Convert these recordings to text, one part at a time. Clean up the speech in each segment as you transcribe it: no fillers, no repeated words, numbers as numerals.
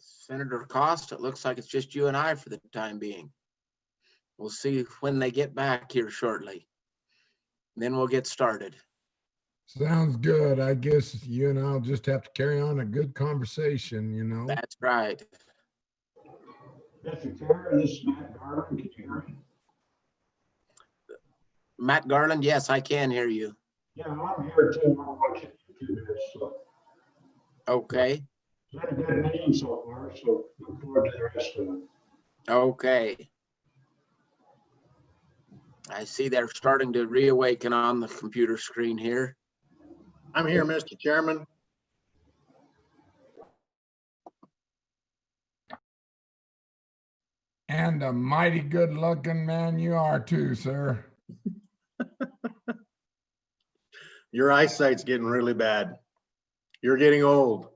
Senator Cost, it looks like it's just you and I for the time being. We'll see when they get back here shortly. Then we'll get started. Sounds good. I guess you and I'll just have to carry on a good conversation, you know. That's right. Mr. Chair, this is Matt Garland. Can you hear me? Matt Garland, yes, I can hear you. Yeah, I'm here too. I'm watching YouTube this. So Okay, it's been a good meeting so far, so look forward to the rest of it. okay. I see they're starting to reawaken on the computer screen here. I'm here, Mr. Chairman. And a mighty good looking man you are too, sir. Your eyesight's getting really bad. You're getting old.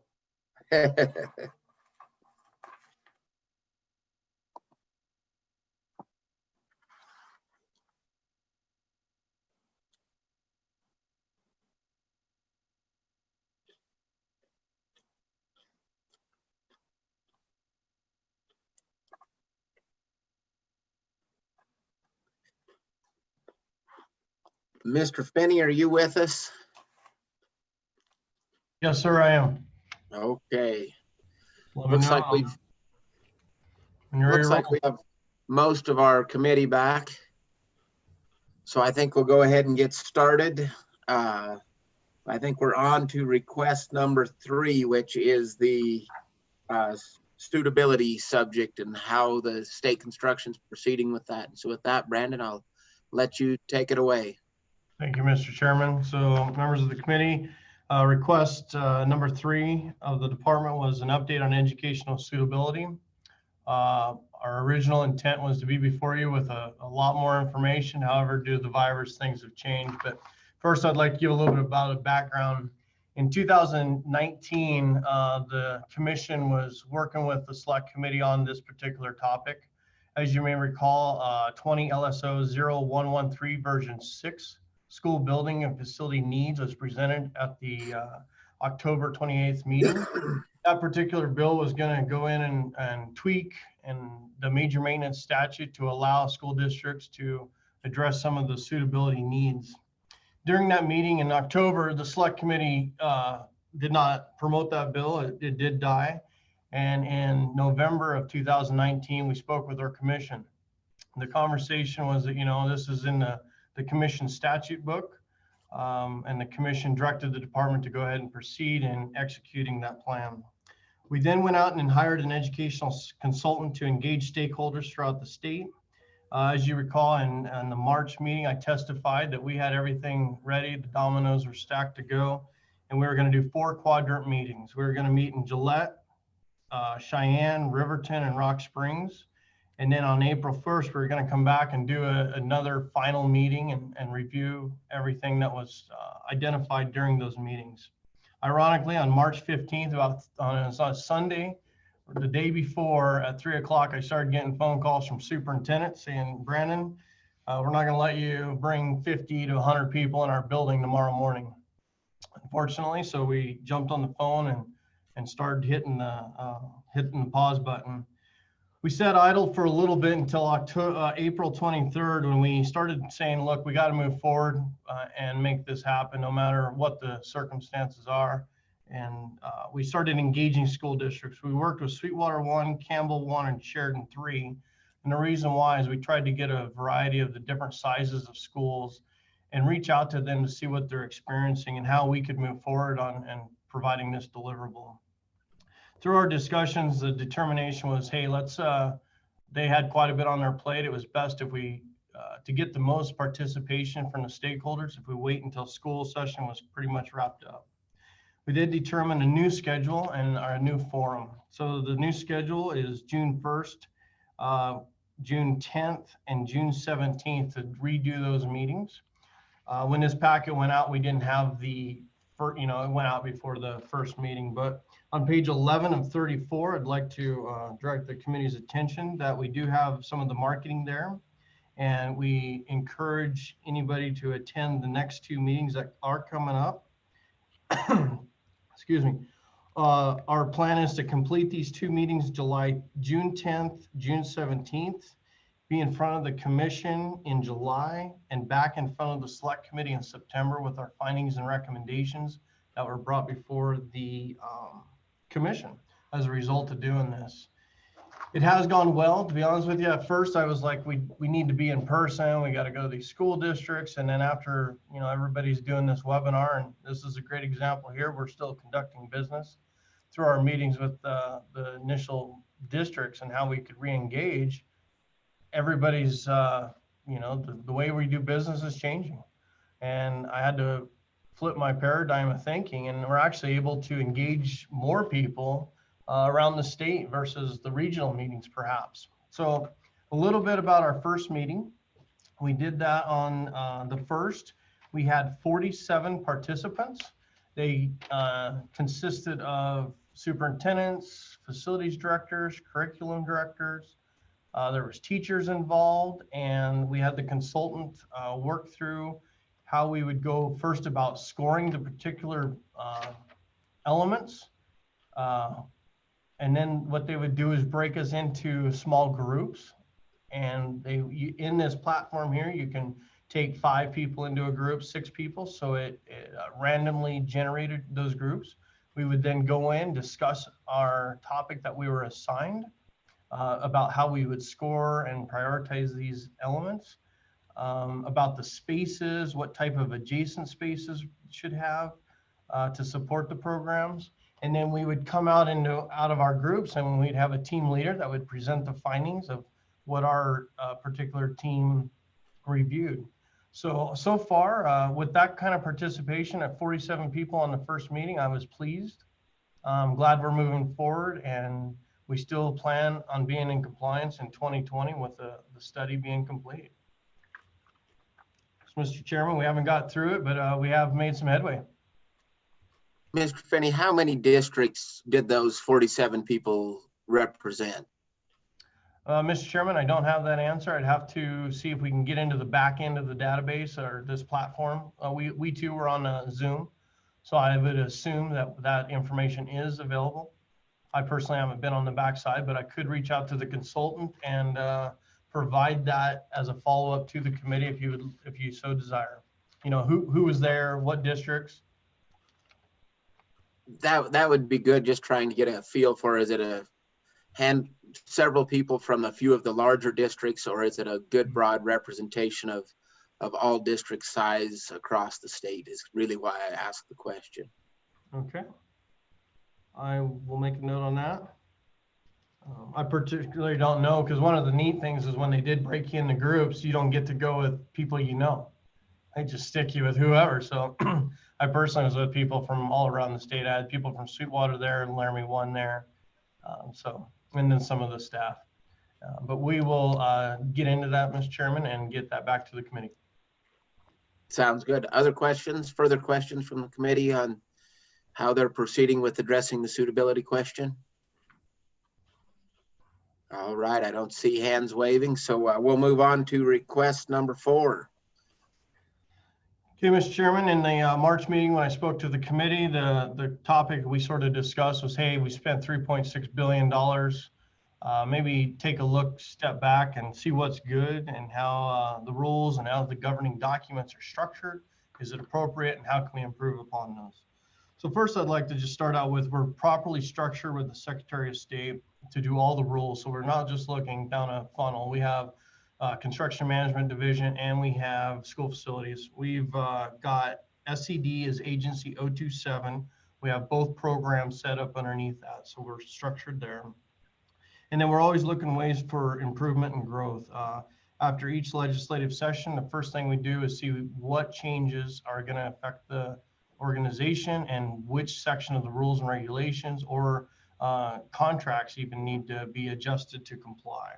Mr. Finney, are you with us? Yes, sir, I am. Okay, Let me looks know like when you're ready looks to like roll. we have most of our committee back. So I think we'll go ahead and get started. I think we're on to request number 3, which is the suitability subject and how the state construction's proceeding with that. And so with that, Brandon, I'll let you take it away. Thank you, Mr. Chairman. So members of the committee, request number 3 of the department was an update on educational suitability. Our original intent was to be before you with a lot more information. However, due to the virus, things have changed. But first, I'd like to give a little bit about a background. In 2019, the commission was working with the select committee on this particular topic. As you may recall, 20 LSO 0113 version 6 school building and facility needs was presented at the October 28th meeting. That particular bill was going to go in and tweak and the major maintenance statute to allow school districts to address some of the suitability needs. During that meeting in October, the select committee did not promote that bill. It did die. And in November of 2019, we spoke with our commission. The conversation was that, you know, this is in the commission statute book, and the commission directed the department to go ahead and proceed in executing that plan. We then went out and hired an educational consultant to engage stakeholders throughout the state. As you recall, in the March meeting, I testified that we had everything ready. The dominoes were stacked to go, and we were going to do 4 quadrant meetings. We were going to meet in Gillette, Cheyenne, Riverton, and Rock Springs. And then on April 1st, we were going to come back and do another final meeting and review everything that was identified during those meetings. Ironically, on March 15th, on a Sunday, the day before at 3 o'clock, I started getting phone calls from superintendents saying, Brandon, we're not going to let you bring 50 to 100 people in our building tomorrow morning. Unfortunately, so we jumped on the phone and started hitting the pause button. We sat idle for a little bit until April 23rd, when we started saying, look, we got to move forward and make this happen no matter what the circumstances are. And we started engaging school districts. We worked with Sweetwater 1, Campbell 1, and Sheridan 3. And the reason why is we tried to get a variety of the different sizes of schools and reach out to them to see what they're experiencing and how we could move forward on and providing this deliverable. Through our discussions, the determination was, hey, they had quite a bit on their plate. It was best if we, to get the most participation from the stakeholders, if we wait until school session was pretty much wrapped up. We did determine a new schedule and our new forum. So the new schedule is June 1st, June 10th, and June 17th to redo those meetings. When this packet went out, we didn't have it went out before the first meeting, but on page 11 of 34, I'd like to direct the committee's attention that we do have some of the marketing there, and we encourage anybody to attend the next 2 meetings that are coming up. Excuse me. Our plan is to complete these two meetings, June 10th, June 17th, be in front of the commission in July, and back in front of the select committee in September with our findings and recommendations that were brought before the commission as a result of doing this. It has gone well, to be honest with you. At first, I was like, we need to be in person. We got to go to these school districts. And then after, everybody's doing this webinar, and this is a great example here, we're still conducting business through our meetings with the initial districts and how we could re-engage. Everybody's, the way we do business is changing. And I had to flip my paradigm of thinking, and we're actually able to engage more people around the state versus the regional meetings, perhaps. So a little bit about our first meeting. We did that on the 1st. We had 47 participants. They consisted of superintendents, facilities directors, curriculum directors. There was teachers involved, and we had the consultant work through how we would go first about scoring the particular elements. And then what they would do is break us into small groups. And in this platform here, you can take 5 people into a group, 6 people. So it randomly generated those groups. We would then go in, discuss our topic that we were assigned about how we would score and prioritize these elements, about the spaces, what type of adjacent spaces should have to support the programs. And then we would come out of our groups, and we'd have a team leader that would present the findings of what our particular team reviewed. So far, with that kind of participation at 47 people on the first meeting, I was pleased. I'm glad we're moving forward, and we still plan on being in compliance in 2020 with the study being complete. So, Mr. Chairman, we haven't got through it, but we have made some headway. Mr. Finney, how many districts did those 47 people represent? Mr. Chairman, I don't have that answer. I'd have to see if we can get into the back end of the database or this platform. We too were on Zoom, so I would assume that information is available. I personally haven't been on the backside, but I could reach out to the consultant and provide that as a follow-up to the committee if you so desire. Who was there, what districts? That would be good, just trying to get a feel for, is it several people from a few of the larger districts, or is it a good broad representation of all district size across the state, is really why I asked the question. Okay. I will make a note on that. I particularly don't know, because one of the neat things is when they did break you into groups, you don't get to go with people They just stick you with whoever. So I personally was with people from all around the state. I had people from Sweetwater there and Laramie 1 there. And then some of the staff. But we will get into that, Mr. Chairman, and get that back to the committee. Sounds good. Other questions, further questions from the committee on how they're proceeding with addressing the suitability question? All right, I don't see hands waving, so we'll move on to request number 4. Okay, Mr. Chairman, in the March meeting, when I spoke to the committee, the topic we sort of discussed was, hey, we spent $3.6 billion. Maybe take a step back and see what's good and how the rules and how the governing documents are structured. Is it appropriate, and how can we improve upon those? So first, I'd like to just start out with, we're properly structured with the Secretary of State to do all the rules. So we're not just looking down a funnel. We have construction management division, and we have school facilities. We've got SCD as agency 027. We have both programs set up underneath that. So we're structured there. And then we're always looking ways for improvement and growth. After each legislative session, the first thing we do is see what changes are going to affect the organization and which section of the rules and regulations or contracts even need to be adjusted to comply.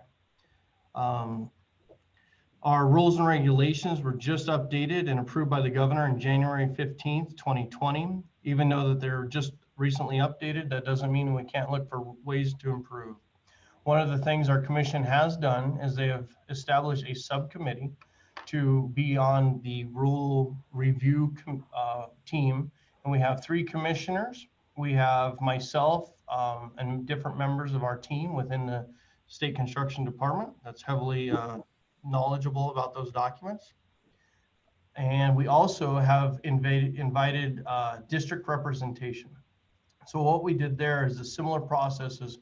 Our rules and regulations were just updated and approved by the governor on January 15th, 2020. Even though that they're just recently updated, that doesn't mean we can't look for ways to improve. One of the things our commission has done is they have established a subcommittee to be on the rule review team. And we have 3 commissioners. We have myself and different members of our team within the state construction department that's heavily knowledgeable about those documents. And we also have invited district representation. So what we did there is a similar process. Is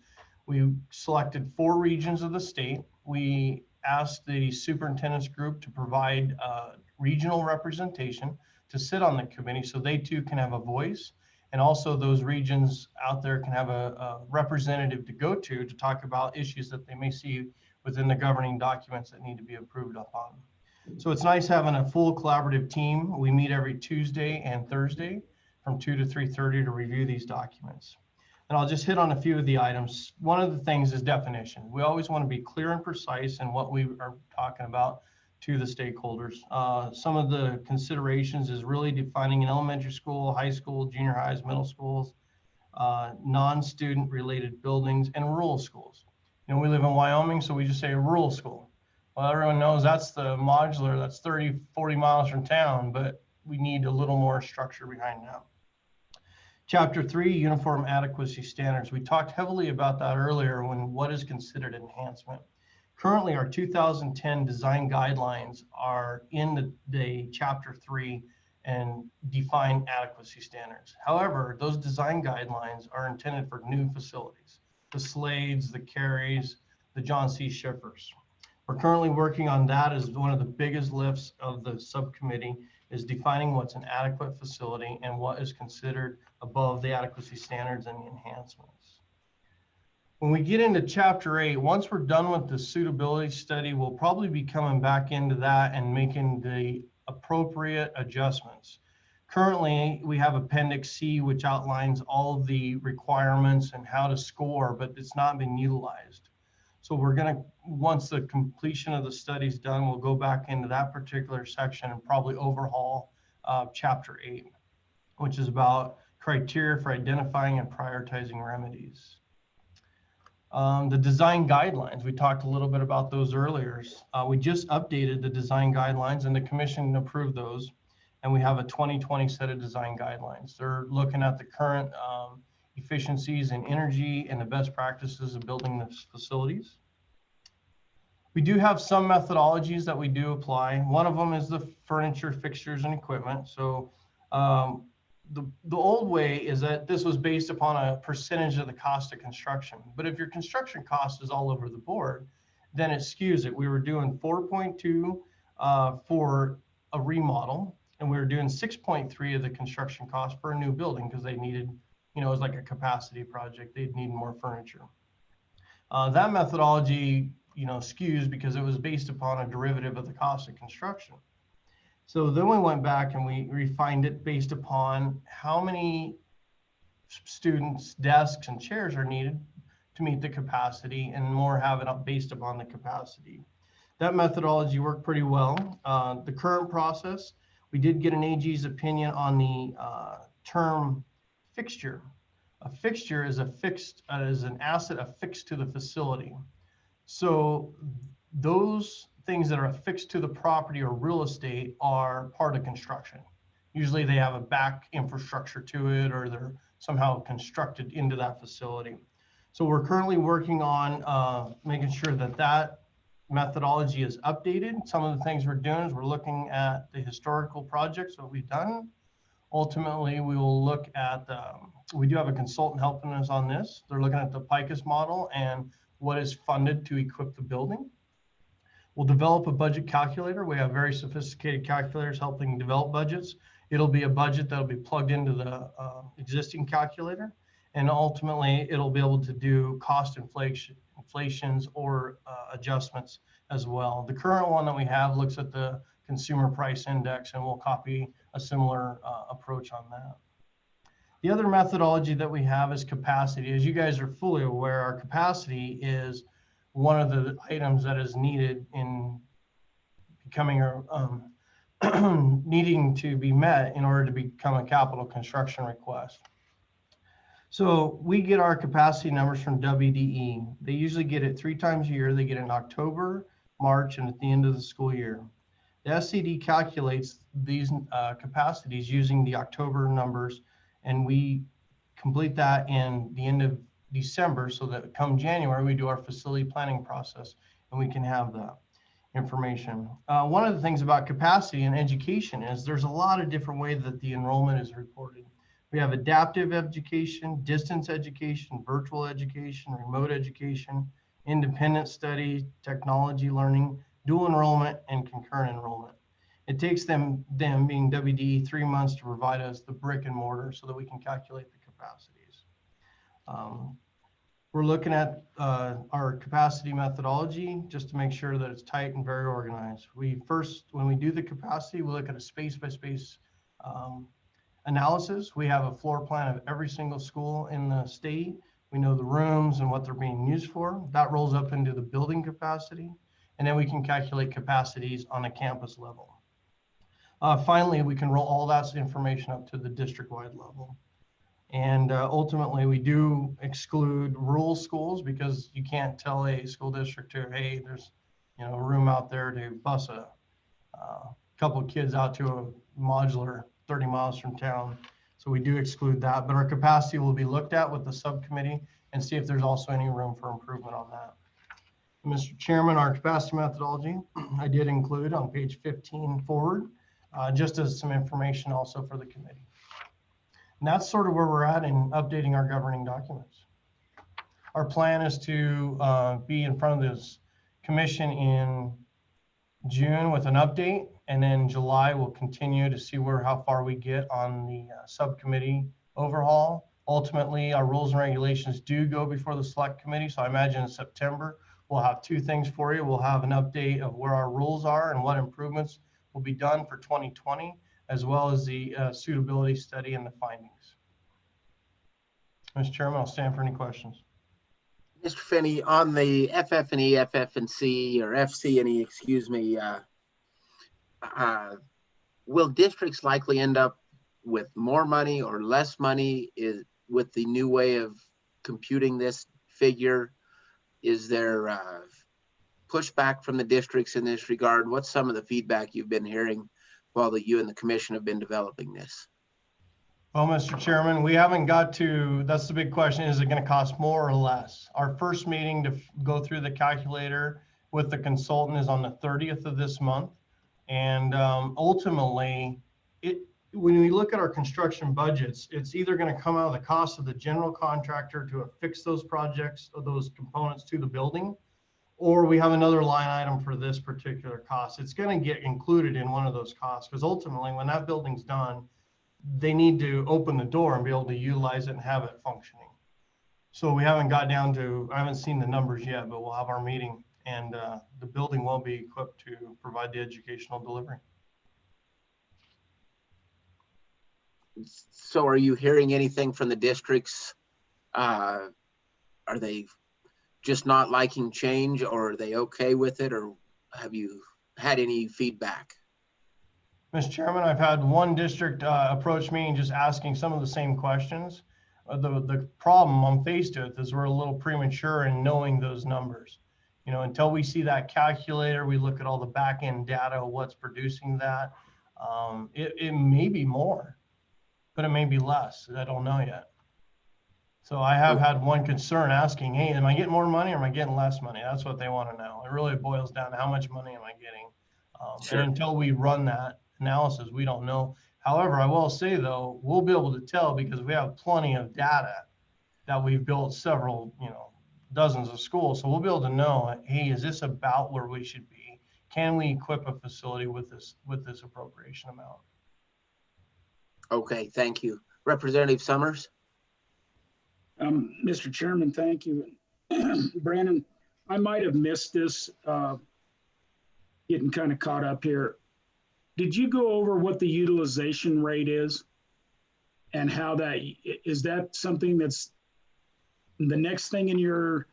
we selected 4 regions of the state. We asked the superintendent's group to provide regional representation to sit on the committee so they too can have a voice. And also those regions out there can have a representative to go to talk about issues that they may see within the governing documents that need to be approved upon. So it's nice having a full collaborative team. We meet every Tuesday and Thursday from 2 to 3:30 to review these documents. And I'll just hit on a few of the items. One of the things is definition. We always want to be clear and precise in what we are talking about to the stakeholders. Some of the considerations is really defining an elementary school, high school, junior highs, middle schools, non-student related buildings, and rural schools. You know, we live in Wyoming, so we just say rural school. Well, everyone knows that's the modular, that's 30, 40 miles from town, but we need a little more structure behind that. Chapter 3, uniform adequacy standards. We talked heavily about that earlier when what is considered enhancement. Currently, our 2010 design guidelines are in the chapter 3 and define adequacy standards. However, those design guidelines are intended for new facilities, the Slades, the Carries, the John C. Schiffers. We're currently working on that as one of the biggest lifts of the subcommittee, is defining what's an adequate facility and what is considered above the adequacy standards and the enhancements. When we get into chapter 8, once we're done with the suitability study, we'll probably be coming back into that and making the appropriate adjustments. Currently, we have Appendix C, which outlines all of the requirements and how to score, but it's not been utilized. So we're gonna, once the completion of the study is done, we'll go back into that particular section and probably overhaul chapter 8, which is about criteria for identifying and prioritizing remedies. The design guidelines, we talked a little bit about those earlier. We just updated the design guidelines and the commission approved those. And we have a 2020 set of design guidelines. They're looking at the current efficiencies in energy and the best practices of building the facilities. We do have some methodologies that we do apply. One of them is the furniture, fixtures, and equipment. So the old way is that this was based upon a percentage of the cost of construction. But if your construction cost is all over the board, then it skews it. We were doing 4.2 for a remodel, and we were doing 6.3 of the construction cost for a new building because they needed, you know, it was like a capacity project. They'd need more furniture. That methodology, you know, skews because it was based upon a derivative of the cost of construction. So then we went back and we refined it based upon how many students, desks, and chairs are needed to meet the capacity, and more have it up based upon the capacity. That methodology worked pretty well. The current process, we did get an AG's opinion on the term fixture. A fixture is is an asset affixed to the facility. So those things that are affixed to the property or real estate are part of construction. Usually they have a back infrastructure to it, or they're somehow constructed into that facility. So we're currently working on making sure that that methodology is updated. Some of the things we're doing is we're looking at the historical projects that we've done. Ultimately, we will look at, we do have a consultant helping us on this. They're looking at the PICUS model and what is funded to equip the building. We'll develop a budget calculator. We have very sophisticated calculators helping develop budgets. It'll be a budget that'll be plugged into the existing calculator. And ultimately, it'll be able to do cost inflations or adjustments as well. The current one that we have looks at the consumer price index, and we'll copy a similar approach on that. The other methodology that we have is capacity. As you guys are fully aware, our capacity is one of the items that is needed in becoming needing to be met in order to become a capital construction request. So we get our capacity numbers from WDE. They usually get it 3 times a year. They get it in October, March, and at the end of the school year. The SCD calculates these capacities using the October numbers, and we complete that in the end of December so that come January, we do our facility planning process and we can have that information. One of the things about capacity in education is there's a lot of different ways that the enrollment is reported. We have adaptive education, distance education, virtual education, remote education, independent study, technology learning, dual enrollment, and concurrent enrollment. It takes them being WDE 3 months to provide us the brick and mortar so that we can calculate the capacities. We're looking at our capacity methodology just to make sure that it's tight and very organized. When we do the capacity, we look at a space by space analysis. We have a floor plan of every single school in the state. We know the rooms and what they're being used for. That rolls up into the building capacity. And then we can calculate capacities on a campus level. Finally, we can roll all that information up to the district-wide level. And ultimately, we do exclude rural schools because you can't tell a school district to, hey, there's a room out there to bus a couple of kids out to a modular 30 miles from town. So we do exclude that, but our capacity will be looked at with the subcommittee and see if there's also any room for improvement on that. Mr. Chairman, our capacity methodology, I did include on page 15 forward, just as some information also for the committee. And that's sort of where we're at in updating our governing documents. Our plan is to be in front of this commission in June with an update, and then July we'll continue to see how far we get on the subcommittee overhaul. Ultimately, our rules and regulations do go before the select committee, so I imagine in September we'll have two things for you. We'll have an update of where our rules are and what improvements will be done for 2020, as well as the suitability study and the findings. Mr. Chairman, I'll stand for any questions. Mr. Finney, on the FF&E, FF&C, or FC&E, excuse me, will districts likely end up with more money or less money with the new way of computing this figure? Is there pushback from the districts in this regard? What's some of the feedback you've been hearing while you and the commission have been developing this? Well, Mr. Chairman, we haven't got to, that's the big question, is it going to cost more or less? Our first meeting to go through the calculator with the consultant is on the 30th of this month. And ultimately, when we look at our construction budgets, it's either going to come out of the cost of the general contractor to affix those projects or those components to the building, or we have another line item for this particular cost. It's going to get included in one of those costs because ultimately when that building's done, they need to open the door and be able to utilize it and have it functioning. So we haven't got down to, I haven't seen the numbers yet, but we'll have our meeting and the building will be equipped to provide the educational delivery. So are you hearing anything from the districts? Are they just not liking change, or are they okay with it, or have you had any feedback? Mr. Chairman, I've had one district approach me and just asking some of the same questions. The problem I'm faced with is we're a little premature in knowing those numbers. Until we see that calculator, we look at all the back end data, what's producing that. It may be more, but it may be less. I don't know yet. So I have had one concern asking, hey, am I getting more money or am I getting less money? That's what they want to know. It really boils down to how much money am I getting? Sure. And until we run that analysis, we don't know. However, I will say though, we'll be able to tell because we have plenty of data that we've built several, dozens of schools. So we'll be able to know, hey, is this about where we should be? Can we equip a facility with this appropriation amount? Okay, thank you. Representative Summers? Mr. Chairman, thank you. Brandon, I might have missed this, getting kind of caught up here. Did you go over what the utilization rate is and how that, is that something that's the next thing in your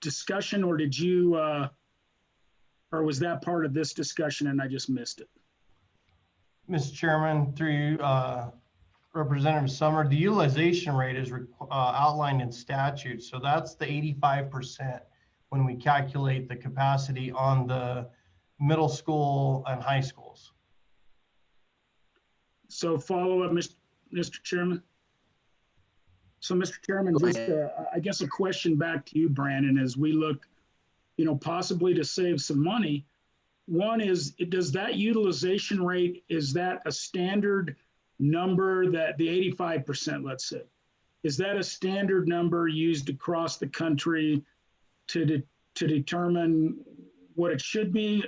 discussion, or did you, or was that part of this discussion and I just missed it? Mr. Chairman, through you, Representative Summer, the utilization rate is outlined in statute. So that's the 85% when we calculate the capacity on the middle school and high schools. So follow up, Mr. Chairman? So, Mr. Chairman, Go just, ahead. I guess a question back to you, Brandon, as we look, possibly to save some money. One is, does that utilization rate, is that a standard number that the 85%, let's say, is that a standard number used across the country to determine what it should be?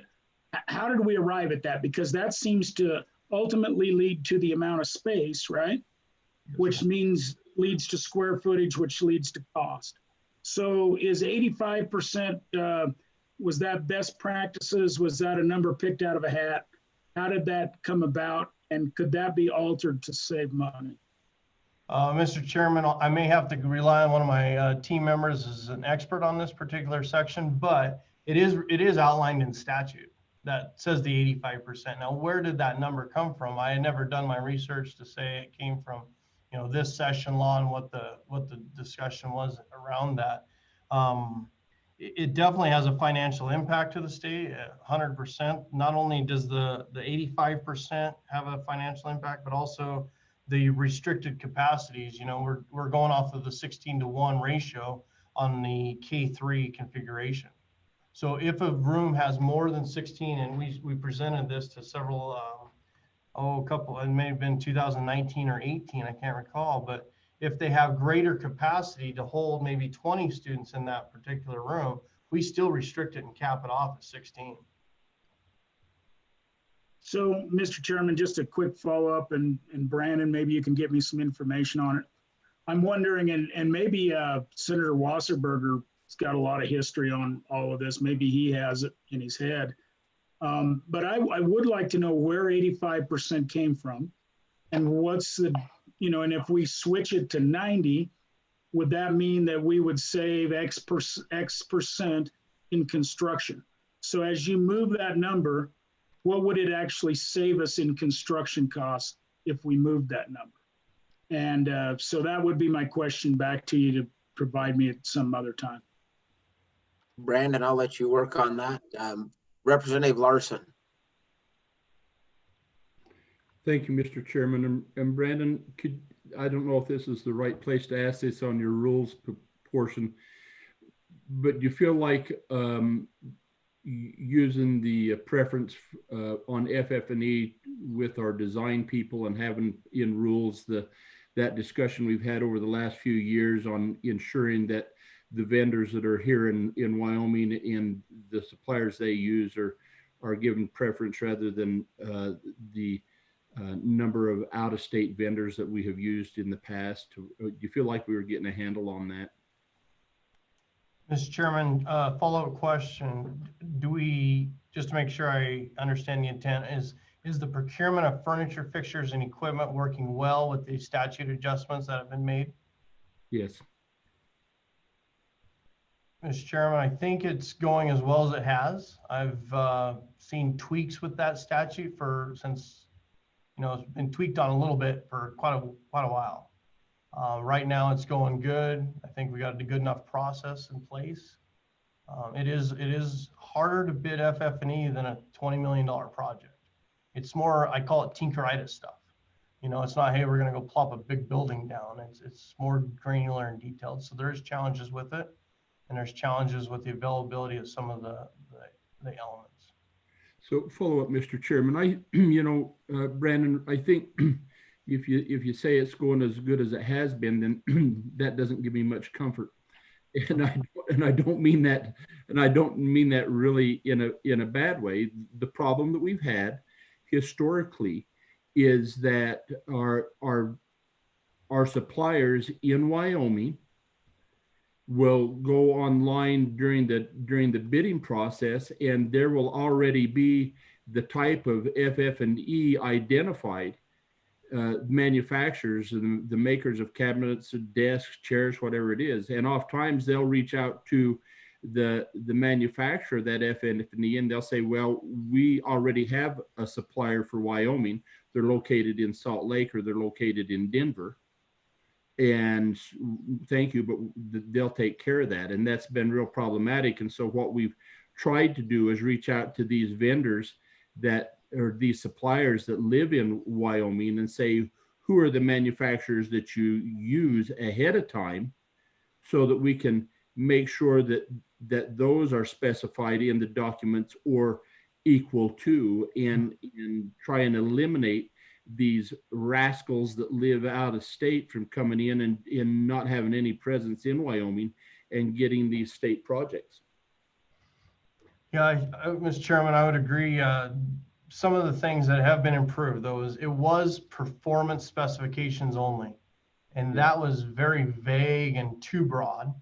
How did we arrive at that? Because that seems to ultimately lead to the amount of space, right? Which means leads to square footage, which leads to cost. So is 85%, was that best practices? Was that a number picked out of a hat? How did that come about? And could that be altered to save money? Mr. Chairman, I may have to rely on one of my team members as an expert on this particular section, but it is outlined in statute that says the 85%. Now, where did that number come from? I had never done my research to say it came from, this session law and what the discussion was around that. It definitely has a financial impact to the state, 100%. Not only does the 85% have a financial impact, but also the restricted capacities. We're going off of the 16:1 ratio on the K3 configuration. So if a room has more than 16, and we presented this to several, it may have been 2019 or 18, I can't recall, but if they have greater capacity to hold maybe 20 students in that particular room, we still restrict it and cap it off at 16. So, Mr. Chairman, just a quick follow-up, and Brandon, maybe you can give me some information on it. I'm wondering, and maybe Senator Wasserberger's got a lot of history on all of this. Maybe he has it in his head. But I would like to know where 85% came from, and what's the, and if we switch it to 90, would that mean that we would save X percent in construction? So as you move that number, what would it actually save us in construction costs if we moved that number? And so that would be my question back to you to provide me at some other time. Brandon, I'll let you work on that. Representative Larson. Thank you, Mr. Chairman. And Brandon, I don't know if this is the right place to ask this on your rules portion, but do you feel like using the preference on FF&E with our design people and having in rules that discussion we've had over the last few years on ensuring that the vendors that are here in Wyoming and the suppliers they use are given preference rather than the number of out-of-state vendors that we have used in the past? Do you feel like we were getting a handle on that? Mr. Chairman, follow-up question. Just to make sure I understand the intent, is the procurement of furniture, fixtures, and equipment working well with the statute adjustments that have been made? Yes. Mr. Chairman, I think it's going as well as it has. I've seen tweaks with that statute since it's been tweaked on a little bit for quite a while. Right now it's going good. I think we got a good enough process in place. It is harder to bid FF&E than a $20 million project. It's more, I call it tinkeritis stuff. It's not, hey, we're going to go plop a big building down. It's more granular and detailed. So there's challenges with it, and there's challenges with the availability of some of the elements. So follow up, Mr. Chairman. Brandon, I think if you say it's going as good as it has been, then that doesn't give me much comfort. And I don't mean that, and I don't mean that really in a bad way. The problem that we've had historically is that our suppliers in Wyoming will go online during the bidding process, and there will already be the type of FF&E identified manufacturers and the makers of cabinets, desks, chairs, whatever it is. And oftentimes they'll reach out to the manufacturer of that FF&E, and they'll say, well, we already have a supplier for Wyoming. They're located in Salt Lake or they're located in Denver. And thank you, but they'll take care of that. And that's been real problematic. And so what we've tried to do is reach out to these vendors or these suppliers that live in Wyoming and say, who are the manufacturers that you use ahead of time, so that we can make sure that those are specified in the documents or equal to, and try and eliminate these rascals that live out of state from coming in and not having any presence in Wyoming and getting these state projects. Yeah, Mr. Chairman, I would agree. Some of the things that have been improved, though, is it was performance specifications only. And that was very vague and too broad.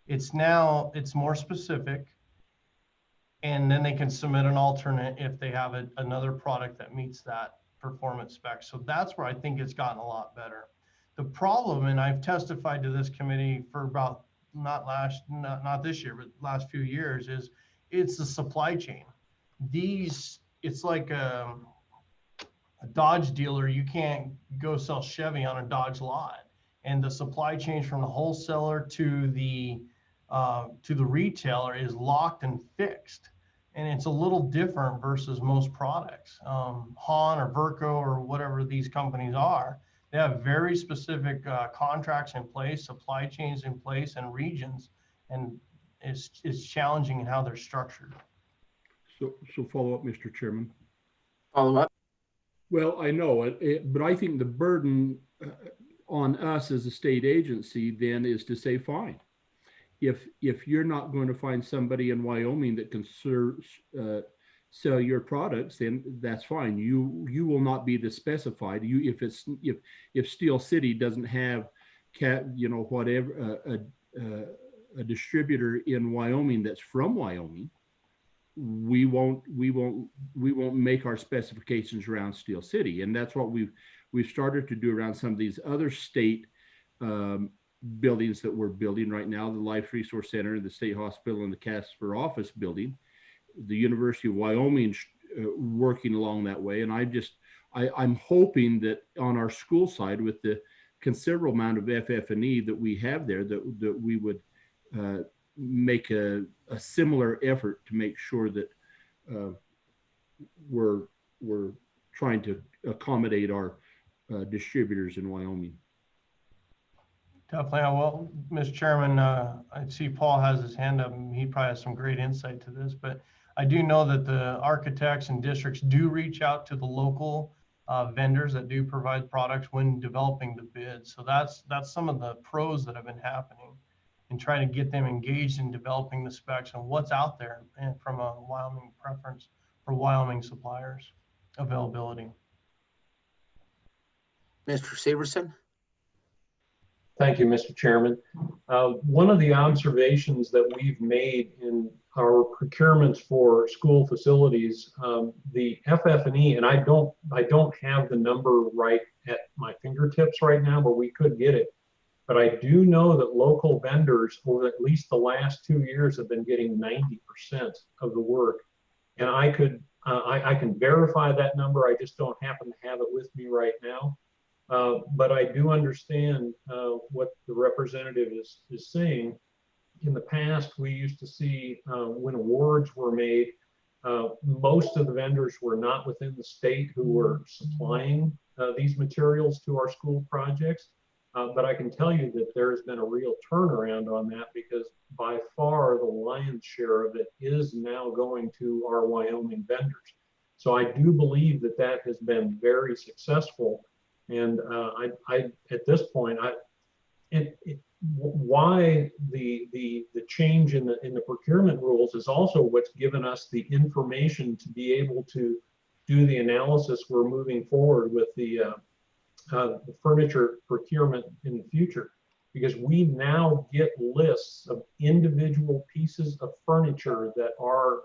It's more specific. And then they can submit an alternate if they have another product that meets that performance spec. So that's where I think it's gotten a lot better. The problem, and I've testified to this committee for about not this year, but last few years, is it's the supply chain. It's like a Dodge dealer. You can't go sell Chevy on a Dodge lot, and the supply chain from the wholesaler to the retailer is locked and fixed. And it's a little different versus most products. Han or Verco or whatever these companies are, they have very specific contracts in place, supply chains in place, and regions, and it's challenging in how they're structured. So follow up, Mr. Chairman. Follow up. Well, I know it, but I think the burden on us as a state agency then is to say, fine, if you're not going to find somebody in Wyoming that can sell your products, then that's fine. You will not be the specified. If Steel City doesn't have a distributor in Wyoming that's from Wyoming, we won't make our specifications around Steel City. And that's what we've started to do around some of these other state buildings that we're building right now, the Life Resource Center, the State Hospital, and the Casper office building. The University of Wyoming working along that way. And I'm hoping that on our school side, with the considerable amount of FF&E that we have there, that we would make a similar effort to make sure that we're trying to accommodate our distributors in Wyoming. Definitely. Well, Mr. Chairman, I see Paul has his hand up, and he probably has some great insight to this, but I do know that the architects and districts do reach out to the local vendors that do provide products when developing the bids. So that's some of the pros that have been happening, and trying to get them engaged in developing the specs and what's out there, and from a Wyoming preference for Wyoming suppliers availability. Mr. Severson? Thank you, Mr. Chairman. One of the observations that we've made in our procurements for school facilities, the FF&E, and I don't have the number right at my fingertips right now, but we could get it. But I do know that local vendors for at least the last 2 years have been getting 90% of the work. And I can verify that number. I just don't happen to have it with me right now. But I do understand what the representative is saying. In the past, we used to see when awards were made, most of the vendors were not within the state who were supplying these materials to our school projects. But I can tell you that there's been a real turnaround on that, because by far the lion's share of it is now going to our Wyoming vendors. So I do believe that that has been very successful. And I at this point, why the change in the procurement rules is also what's given us the information to be able to do the analysis we're moving forward with the furniture procurement in the future, because we now get lists of individual pieces of furniture that are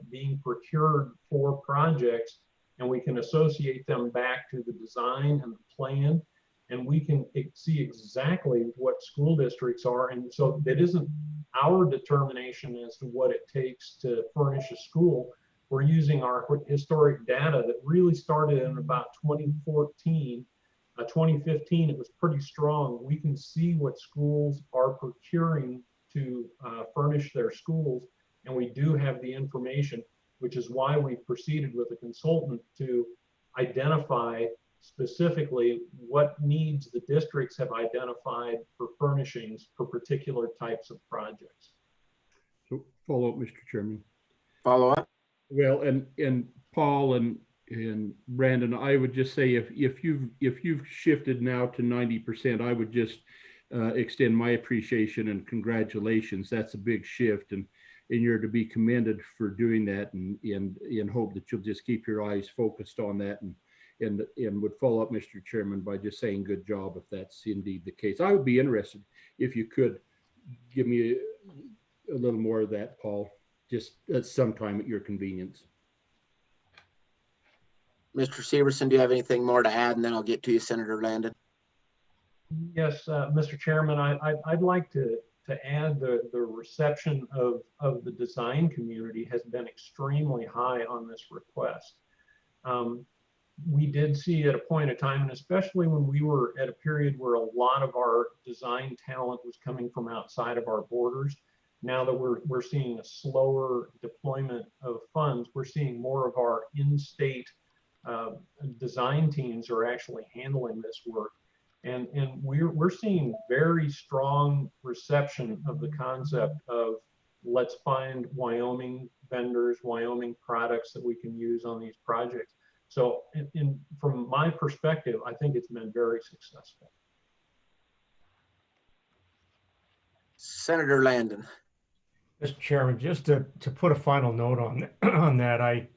being procured for projects, and we can associate them back to the design and the plan, and we can see exactly what school districts are. And so it isn't our determination as to what it takes to furnish a school. We're using our historic data that really started in about 2014. 2015, it was pretty strong. We can see what schools are procuring to furnish their schools, and we do have the information, which is why we proceeded with a consultant to identify specifically what needs the districts have identified for furnishings for particular types of projects. So follow up, Mr. Chairman. Follow up? Well, and Paul and Brandon, I would just say if you've shifted now to 90%, I would just extend my appreciation and congratulations. That's a big shift, and you're to be commended for doing that, and hope that you'll just keep your eyes focused on that, and would follow up, Mr. Chairman, by just saying good job if that's indeed the case. I would be interested if you could give me a little more of that, Paul, just at some time at your convenience. Mr. Severson, do you have anything more to add? And then I'll get to you, Senator Landon. Yes, Mr. Chairman, I'd like to add the reception of the design community has been extremely high on this request. We did see at a point of time, and especially when we were at a period where a lot of our design talent was coming from outside of our borders, now that we're seeing a slower deployment of funds, we're seeing more of our in-state design teams are actually handling this work. And we're seeing very strong reception of the concept of let's find Wyoming vendors, Wyoming products that we can use on these projects. So from my perspective, I think it's been very successful. Senator Landon. Mr. Chairman, just to put a final note on that, I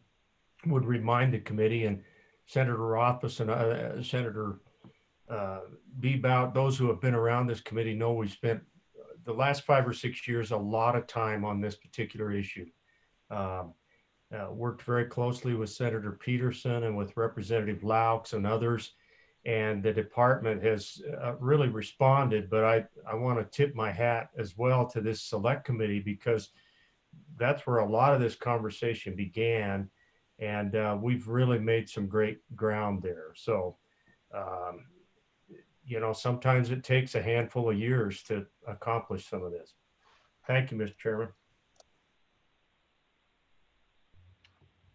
would remind the committee and Senator Rothfuss and Senator Bebout, those who have been around this committee know we've spent the last 5 or 6 years a lot of time on this particular issue. Worked very closely with Senator Peterson and with Representative Laux and others, and the department has really responded. But I want to tip my hat as well to this select committee, because that's where a lot of this conversation began, and we've really made some great ground there. So you know, sometimes it takes a handful of years to accomplish some of this. Thank you, Mr. Chairman.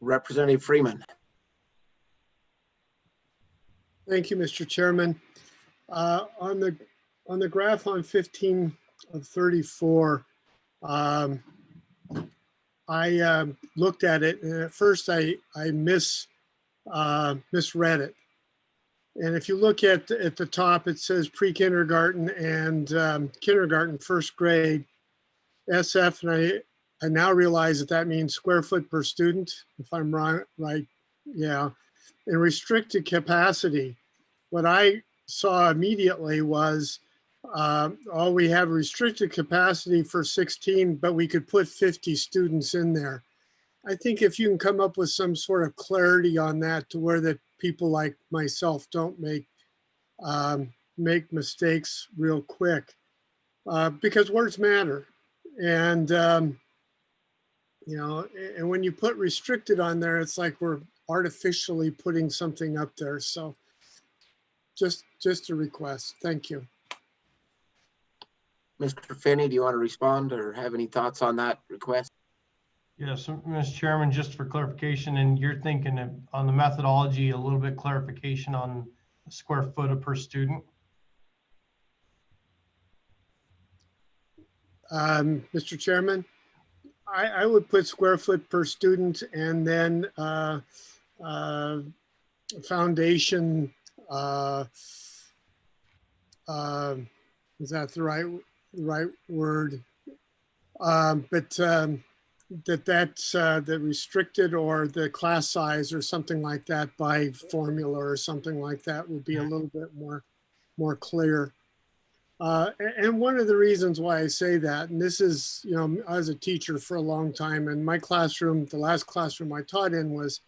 Representative Freeman. Thank you, Mr. Chairman. On the graph on 15 of 34, I looked at it, and at first I misread it. And if you look at the top, it says pre-kindergarten and kindergarten, first grade, SF, and I now realize that means square foot per student, if I'm wrong, right? Yeah. And restricted capacity, what I saw immediately was, we have restricted capacity for 16, but we could put 50 students in there. I think if you can come up with some sort of clarity on that to where that people like myself don't make mistakes real quick, because words matter. And, you know, and when you put restricted on there, it's like we're artificially putting something up there. So just a request. Thank you. Mr. Finney, do you want to respond or have any thoughts on that request? Yes, Mr. Chairman, just for clarification, and you're thinking on the methodology, a little bit clarification on square foot per student? Mr. Chairman, I would put square foot per student, and then foundation, is that the right word? That's the restricted or the class size or something like that by formula or something like that would be a little bit more clear. And one of the reasons why I say that, and this is, you know, I was a teacher for a long time, and my classroom, the last classroom I taught in was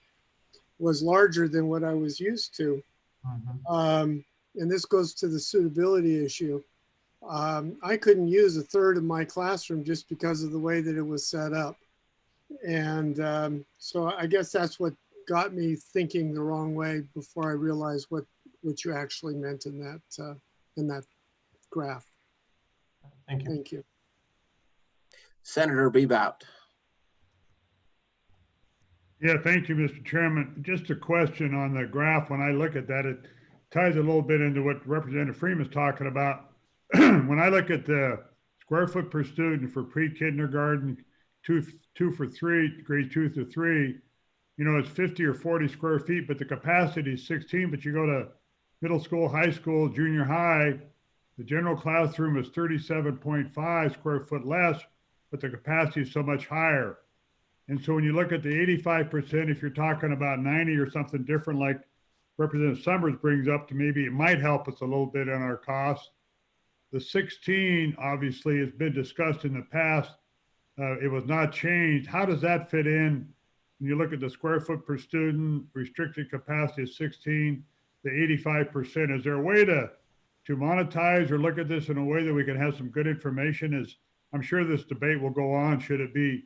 larger than what I was used to. Mm-hmm. And this goes to the suitability issue. I couldn't use a third of my classroom just because of the way that it was set up. And so I guess that's what got me thinking the wrong way before I realized what you actually meant in that graph. Thank you. Thank you. Senator Bebout. Yeah, thank you, Mr. Chairman. Just a question on the graph. When I look at that, it ties a little bit into what Representative Freeman's talking about. When I look at the square foot per student for pre-kindergarten, two for three, grade 2 through 3, it's 50 or 40 square feet, but the capacity is 16. But you go to middle school, high school, junior high, the general classroom is 37.5 square foot less, but the capacity is so much higher. And so when you look at the 85%, if you're talking about 90 or something different, like Representative Summers brings up, to maybe it might help us a little bit on our costs. The 16 obviously has been discussed in the past. It was not changed. How does that fit in? When you look at the square foot per student, restricted capacity is 16, the 85%. Is there a way to monetize or look at this in a way that we can have some good information? As I'm sure this debate will go on, should it be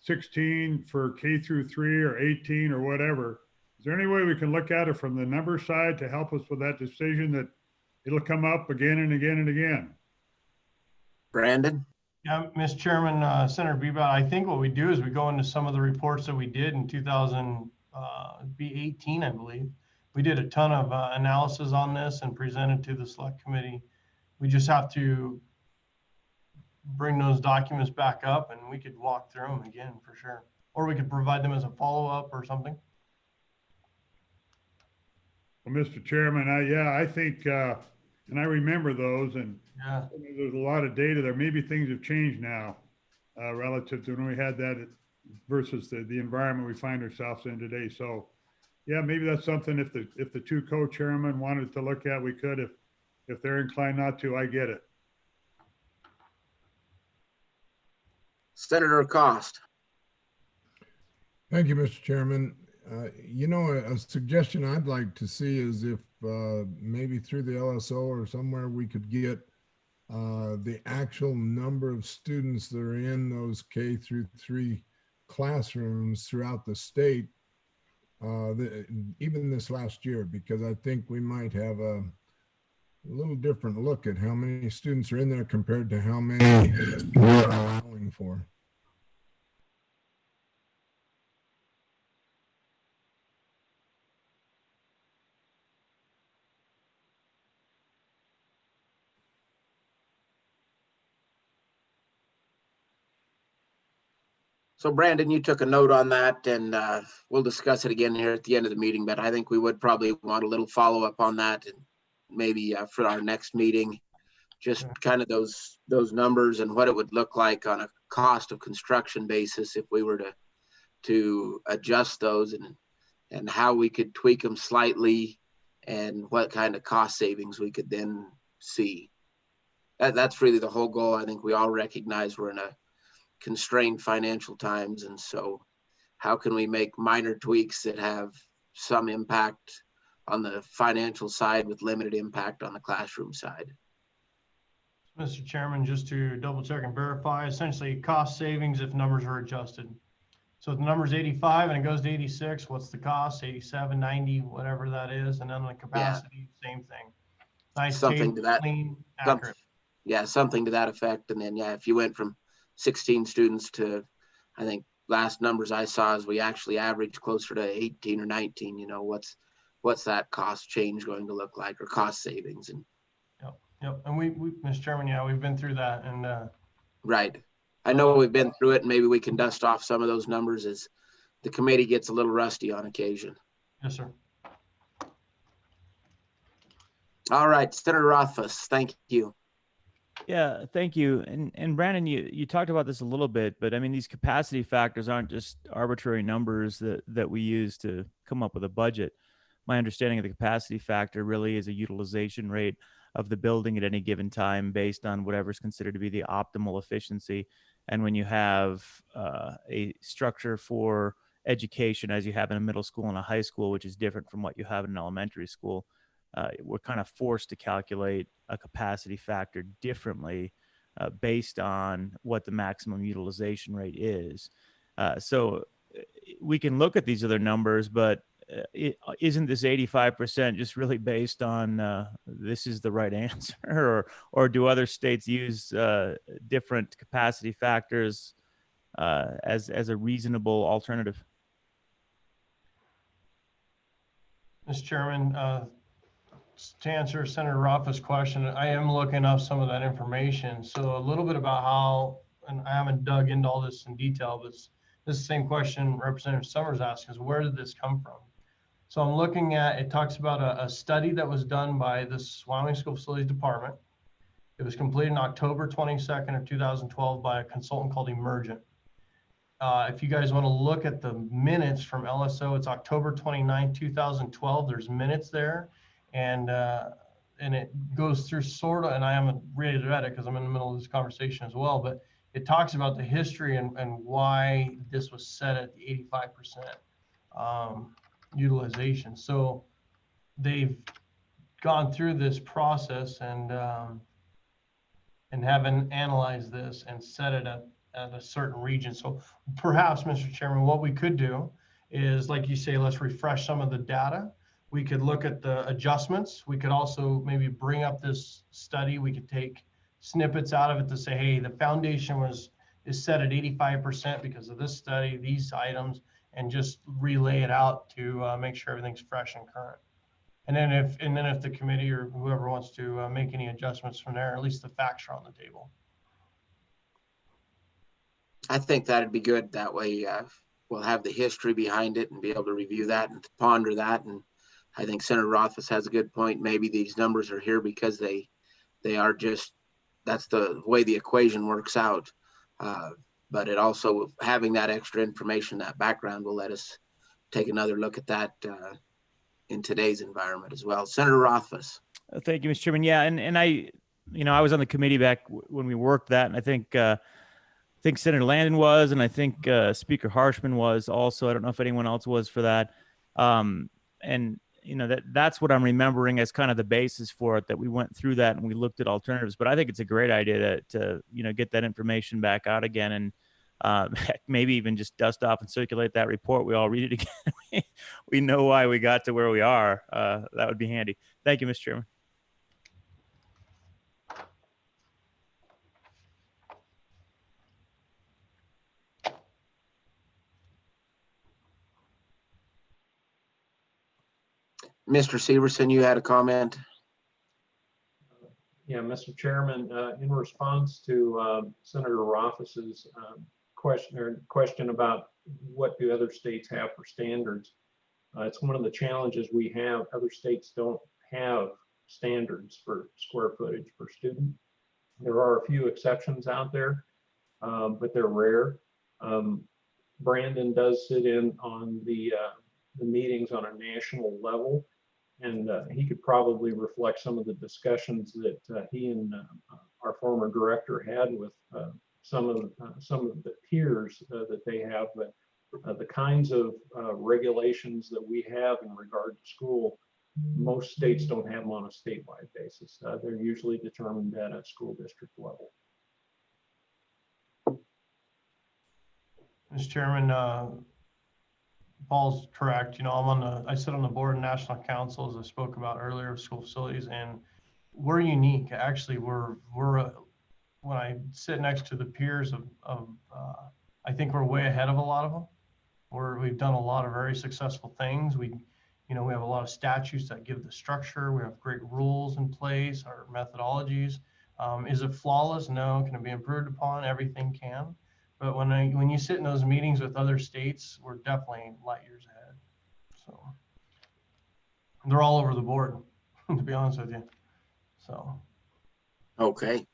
16 for K through 3 or 18 or whatever? Is there any way we can look at it from the number side to help us with that decision that it'll come up again and again and again? Brandon? Yeah, Mr. Chairman, Senator Bebout, I think what we do is we go into some of the reports that we did in 2018, I believe. We did a ton of analysis on this and presented to the select committee. We just have to bring those documents back up and we could walk through them again for sure. Or we could provide them as a follow-up or something. Well, Mr. Chairman, I think, and I remember those, and yeah, there's a lot of data there. Maybe things have changed now relative to when we had that versus the environment we find ourselves in today. So yeah, maybe that's something if the two co-chairmen wanted to look at, we could. If they're inclined not to, I get it. Senator Cost. Thank you, Mr. Chairman. A suggestion I'd like to see is if maybe through the LSO or somewhere we could get the actual number of students that are in those K through 3 classrooms throughout the state, even this last year, because I think we might have a little different look at how many students are in there compared to how many we're allowing for. So Brandon, you took a note on that, and we'll discuss it again here at the end of the meeting, but I think we would probably want a little follow-up on that, and maybe for our next meeting, just kind of those numbers and what it would look like on a cost of construction basis if we were to adjust those, and how we could tweak them slightly and what kind of cost savings we could then see. That's really the whole goal. I think we all recognize we're in a constrained financial times, and so how can we make minor tweaks that have some impact on the financial side with limited impact on the classroom side? Mr. Chairman, just to double check and verify, essentially cost savings if numbers are adjusted. So if the number is 85 and it goes to 86, what's the cost? 87, 90, whatever that is. And then the capacity, same thing. Nice, Something to that, clean, accurate. Something to that effect. And then, if you went from 16 students to, I think last numbers I saw is we actually averaged closer to 18 or 19, what's that cost change going to look like, or cost savings? And Yep. And we Mr. Chairman, we've been through that, and right. I know we've been through it, and maybe we can dust off some of those numbers as the committee gets a little rusty on occasion. Yes, sir. All right, Senator Rothfuss, thank you. Yeah, thank you. And Brandon, you talked about this a little bit, but I mean, these capacity factors aren't just arbitrary numbers that we use to come up with a budget. My understanding of the capacity factor really is a utilization rate of the building at any given time based on whatever is considered to be the optimal efficiency. And when you have a structure for education, as you have in a middle school and a high school, which is different from what you have in an elementary school, we're kind of forced to calculate a capacity factor differently based on what the maximum utilization rate is. So we can look at these other numbers, but isn't this 85% just really based on this is the right answer, or do other states use different capacity factors as a reasonable alternative? Mr. Chairman, to answer Senator Rafa's question, I am looking up some of that information. So a little bit about how, and I haven't dug into all this in detail, but this is the same question Representative Summers asked, is where did this come from? So I'm looking at, it talks about a study that was done by the Wyoming School Facilities Department. It was completed on October 22nd of 2012 by a consultant called Emergent. If you guys want to look at the minutes from LSO, it's October 29, 2012. There's minutes there, and it goes through sort of, and I haven't read it because I'm in the middle of this conversation as well, but it talks about the history and why this was set at the 85% utilization. So they've gone through this process and haven't analyzed this and set it at a certain region. So perhaps, Mr. Chairman, what we could do is, like you say, let's refresh some of the data. We could look at the adjustments. We could also maybe bring up this study. We could take snippets out of it to say, hey, the foundation is set at 85% because of this study, these items, and just relay it out to make sure everything's fresh and current. And then if the committee or whoever wants to make any adjustments from there, at least the facts are on the table. I think that'd be good. That way we'll have the history behind it and be able to review that and ponder that. And I think Senator Rothfuss has a good point. Maybe these numbers are here because they are just, that's the way the equation works out. But it also, having that extra information, that background, will let us take another look at that in today's environment as well. Senator Rothfuss. Thank you, Mr. Chairman. Yeah, and I was on the committee back when we worked that, and I think Senator Landon was, and I think Speaker Harshman was also. I don't know if anyone else was for that. And that's what I'm remembering as kind of the basis for it, that we went through that and we looked at alternatives. But I think it's a great idea to get that information back out again, and maybe even just dust off and circulate that report. We all read it again. We know why we got to where we are. That would be handy. Thank you, Mr. Chairman. Mr. Severson, you had a comment? Yeah, Mr. Chairman, in response to Senator Rothfuss's question about what do other states have for standards, it's one of the challenges we have. Other states don't have standards for square footage per student. There are a few exceptions out there, but they're rare. Brandon does sit in on the meetings on a national level, and he could probably reflect some of the discussions that he and our former director had with some of the peers that they have. But the kinds of regulations that we have in regard to school, most states don't have them on a statewide basis. They're usually determined at a school district level. Mr. Chairman, Paul's correct. I sit on the board of National Council, as I spoke about earlier, of school facilities, and we're unique. Actually, we're when I sit next to the peers of I think we're way ahead of a lot of them. We've done a lot of very successful things. We have a lot of statutes that give the structure. We have great rules in place, our methodologies. Is it flawless? No. Can it be improved upon? Everything can. But when you sit in those meetings with other states, we're definitely light years ahead. So they're all over the board, to be honest with you. So. Okay.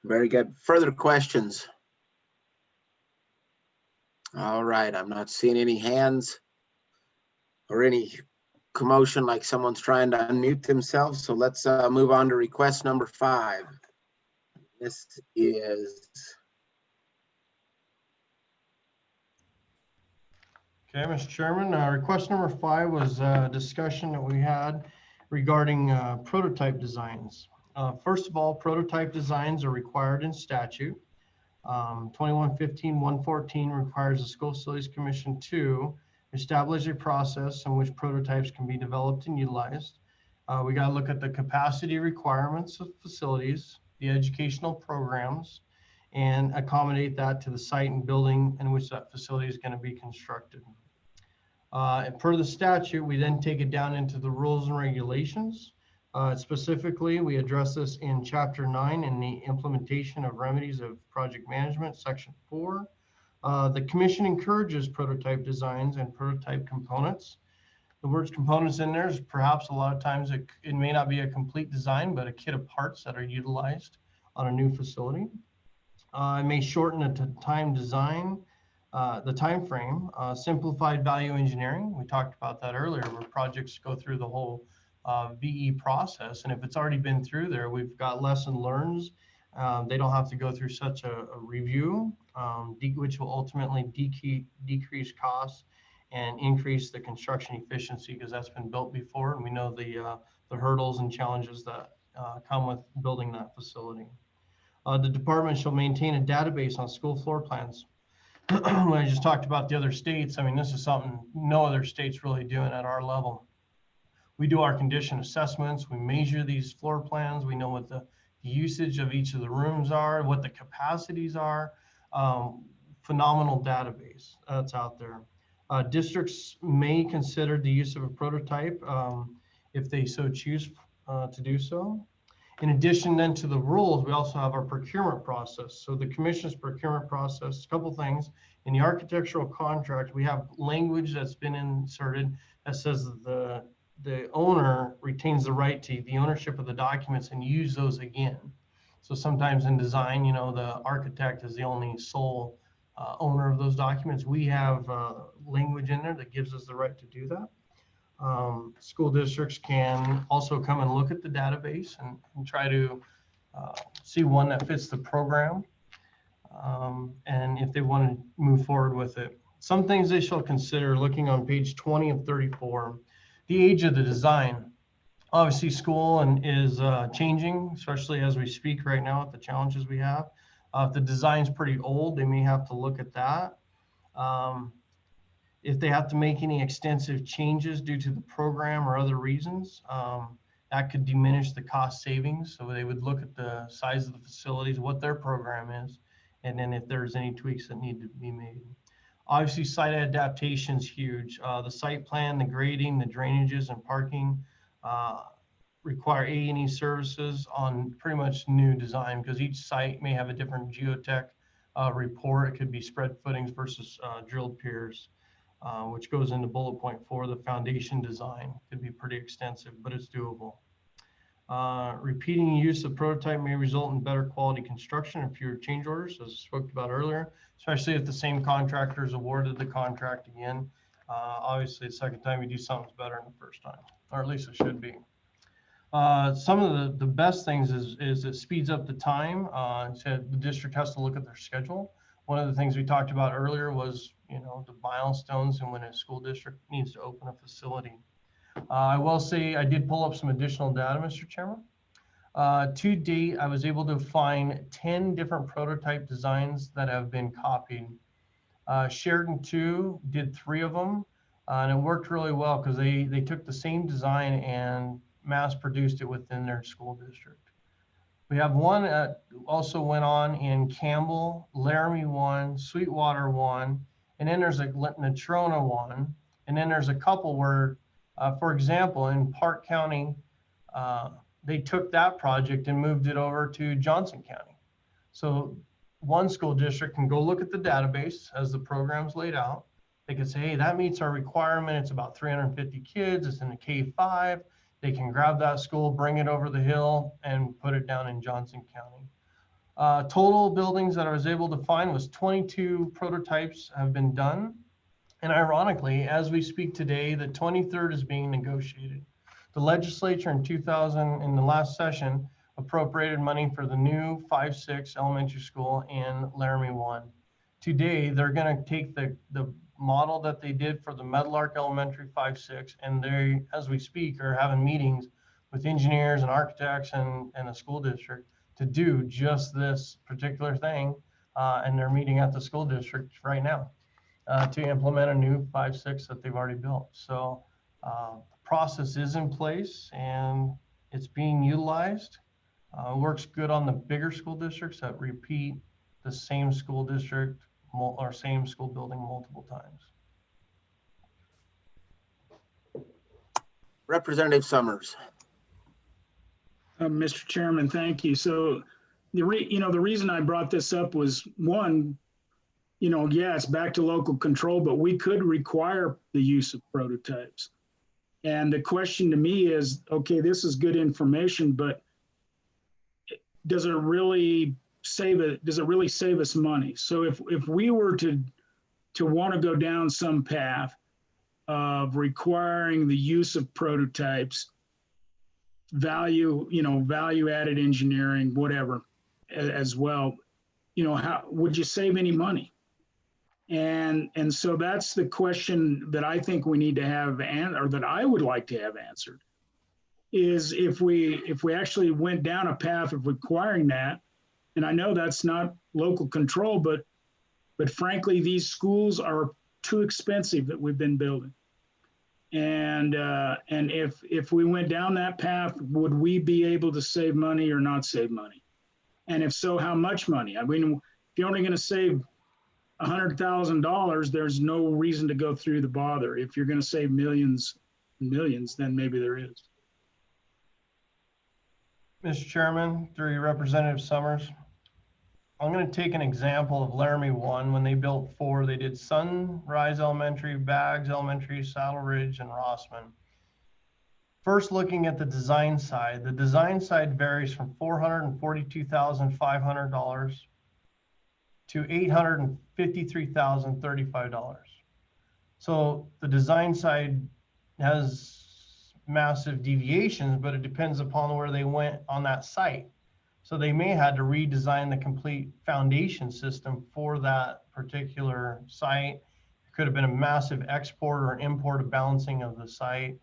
Very good. Further questions? All right. I'm not seeing any hands or any commotion like someone's trying to unmute themselves. So let's move on to request number 5. This is. Okay, Mr. Chairman, request number 5 was a discussion that we had regarding prototype designs. First of all, prototype designs are required in statute. 2115-114 requires the School Facilities Commission to establish a process in which prototypes can be developed and utilized. We got to look at the capacity requirements of facilities, the educational programs, and accommodate that to the site and building in which that facility is going to be constructed. And per the statute, we then take it down into the rules and regulations. Specifically, we address this in Chapter 9 in the implementation of remedies of project management, Section 4. The commission encourages prototype designs and prototype components. The words components in there is perhaps a lot of times it may not be a complete design, but a kit of parts that are utilized on a new facility. It may shorten the time design, the time frame, simplified value engineering. We talked about that earlier, where projects go through the whole VE process. And if it's already been through there, we've got lesson learns. They don't have to go through such a review, which will ultimately decrease costs and increase the construction efficiency, because that's been built before. And we know the hurdles and challenges that come with building that facility. The department shall maintain a database on school floor plans. When I just talked about the other states, I mean, this is something no other state's really doing at our level. We do our condition assessments. We measure these floor plans. We know what the usage of each of the rooms are, what the capacities are. Phenomenal database that's out there. Districts may consider the use of a prototype if they so choose to do so. In addition then to the rules, we also have our procurement process. So the commission's procurement process, a couple things. In the architectural contract, we have language that's been inserted that says that the owner retains the right to the ownership of the documents and use those again. So sometimes in design, you know, the architect is the only sole owner of those documents. We have language in there that gives us the right to do that. School districts can also come and look at the database and try to see one that fits the program, and if they want to move forward with it. Some things they shall consider, looking on page 20 of 34, the age of the design. Obviously school is changing, especially as we speak right now with the challenges we have. If the design's pretty old, they may have to look at that. If they have to make any extensive changes due to the program or other reasons, that could diminish the cost savings. So they would look at the size of the facilities, what their program is, and then if there's any tweaks that need to be made. Obviously, site adaptation is huge. The site plan, the grading, the drainages and parking require A&E services on pretty much new design, because each site may have a different geotech report. It could be spread footings versus drilled piers. Which goes into bullet point 4, the foundation design. Could be pretty extensive, but it's doable. Repeating use of prototype may result in better quality construction and fewer change orders, as I spoke about earlier, especially if the same contractor is awarded the contract again. Obviously, the second time you do something's better than the first time, or at least it should be. Some of the best things is it speeds up the time. Said the district has to look at their schedule. One of the things we talked about earlier was, you know, the milestones and when a school district needs to open a facility. I will say I did pull up some additional data, Mr. Chairman. To date, I was able to find 10 different prototype designs that have been copied. Sheridan 2 did 3 of them, and it worked really well because they took the same design and mass produced it within their school district. We have one that also went on in Campbell, Laramie 1, Sweetwater 1, and then there's a Natrona 1, and then there's a couple where, for example, in Park County, they took that project and moved it over to Johnson County. So one school district can go look at the database as the program's laid out. They can say, hey, that meets our requirement. It's about 350 kids. It's in the K-5. They can grab that school, bring it over the hill, and put it down in Johnson County. Total buildings that I was able to find was 22 prototypes have been done. And ironically, as we speak today, the 23rd is being negotiated. The legislature in the last session, appropriated money for the new 5-6 elementary school in Laramie 1. Today, they're going to take the model that they did for the Meadowlark Elementary 5-6, and they, as we speak, are having meetings with engineers and architects and the school district to do just this particular thing, and they're meeting at the school district right now to implement a new 5-6 that they've already built. So the process is in place and it's being utilized. Works good on the bigger school districts that repeat the same school district or same school building multiple times. Representative Summers. Mr. Chairman, thank you. So the reason I brought this up was one, yeah, it's back to local control, but we could require the use of prototypes. And the question to me is, okay, this is good information, but does it really save us money? So if we were to want to go down some path of requiring the use of prototypes, value added engineering, whatever, as well, how would you save any money? And so that's the question that I think we need to have, or that I would like to have answered, is if we actually went down a path of requiring that, and I know that's not local control, but frankly, these schools are too expensive that we've been building. And if we went down that path, would we be able to save money or not save money? And if so, how much money? I mean, if you're only going to save $100,000, there's no reason to go through the bother. If you're going to save millions and millions, then maybe there is. Mr. Chairman, through you, Representative Summers, I'm going to take an example of Laramie 1. When they built 4, they did Sunrise Elementary, Baggs Elementary, Saddle Ridge, and Rossman. First, looking at the design side varies from $442,500 to $853,035. So the design side has massive deviations, but it depends upon where they went on that site. So they may have had to redesign the complete foundation system for that particular site. It could have been a massive export or import of balancing of the site.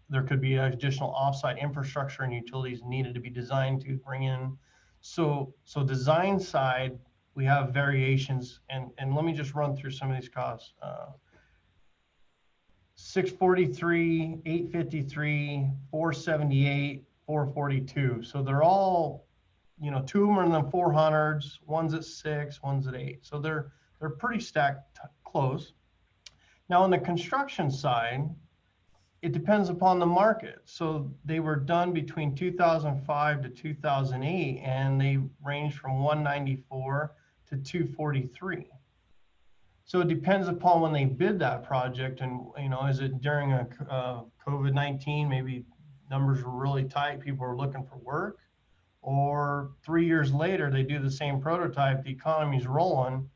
There could be additional offsite infrastructure and utilities needed to be designed to bring in. So design side, we have variations, and let me just run through some of these costs. 643, 853, 478, 442. So they're all, 2 of them are in the 400s, one's at 6, one's at 8. So they're pretty stacked close. Now on the construction side, it depends upon the market. So they were done between 2005 to 2008, and they range from 194 to 243. So it depends upon when they bid that project, and is it during a COVID-19, maybe numbers were really tight, people were looking for work, or 3 years later they do the same prototype, the economy's rolling,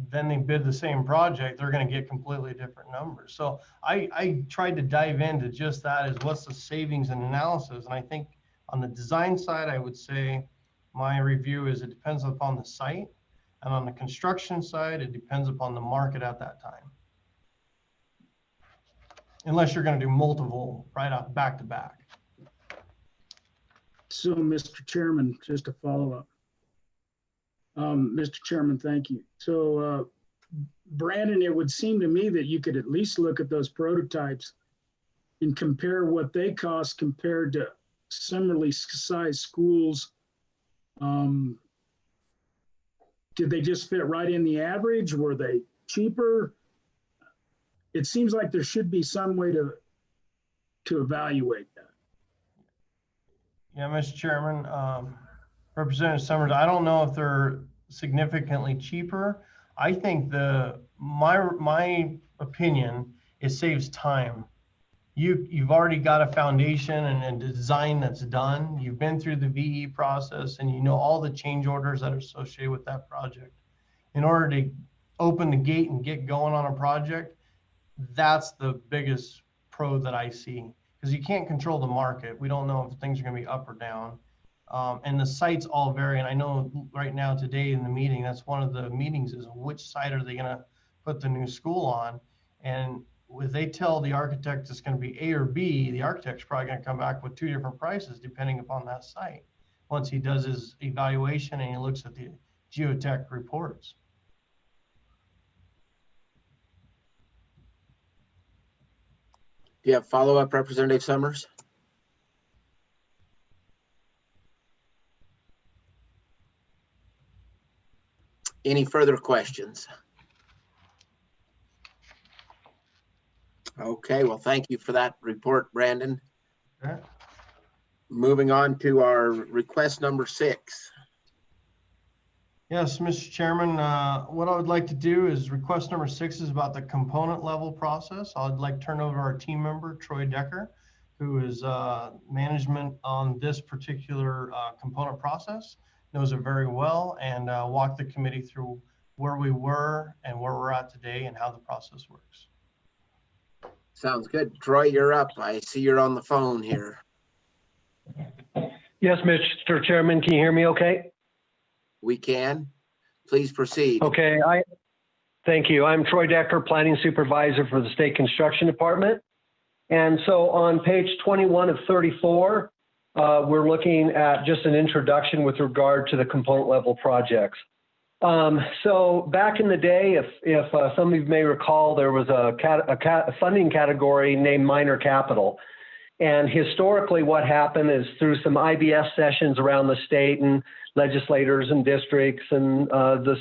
then they bid the same project, they're going to get completely different numbers. So I tried to dive into just that, is what's the savings and analysis. And I think on the design side, I would say my review is it depends upon the site. And on the construction side, it depends upon the market at that time. Unless you're going to do multiple right off back to back. So, Mr. Chairman, just to follow up. Mr. Chairman, thank you. So, Brandon, it would seem to me that you could at least look at those prototypes and compare what they cost compared to similarly sized schools. Did they just fit right in the average? Were they cheaper? It seems like there should be some way to evaluate that. Yeah, Mr. Chairman, Representative Summers, I don't know if they're significantly cheaper. I think my opinion, it saves time. You've already got a foundation and a design that's done. You've been through the VE process, and you know all the change orders that are associated with that project. In order to open the gate and get going on a project, that's the biggest pro that I see, because you can't control the market. We don't know if things are going to be up or down. And the sites all vary. And I know right now today in the meeting, that's one of the meetings, is which site are they going to put the new school on? And if they tell the architect it's going to be A or B, the architect's probably going to come back with 2 different prices depending upon that site, once he does his evaluation and he looks at the geotech reports. Do you have follow-up, Representative Summers? Any further questions? Okay, well, thank you for that report, Brandon. Okay. Moving on to our request number 6. Yes, Mr. Chairman, what I would like to do is request number 6 is about the component level process. I'd like to turn over to our team member, Troy Decker, who is management on this particular component process, knows it very well, and walk the committee through where we were and where we're at today and how the process works. Sounds good. Troy, you're up. I see you're on the phone here. Yes, Mr. Chairman, can you hear me okay? We can. Please proceed. Okay, thank you. I'm Troy Decker, Planning Supervisor for the State Construction Department. And so on page 21 of 34, we're looking at just an introduction with regard to the component level projects. So back in the day, if some of you may recall, there was a funding category named minor capital. And historically, what happened is through some IBS sessions around the state and legislators and districts and the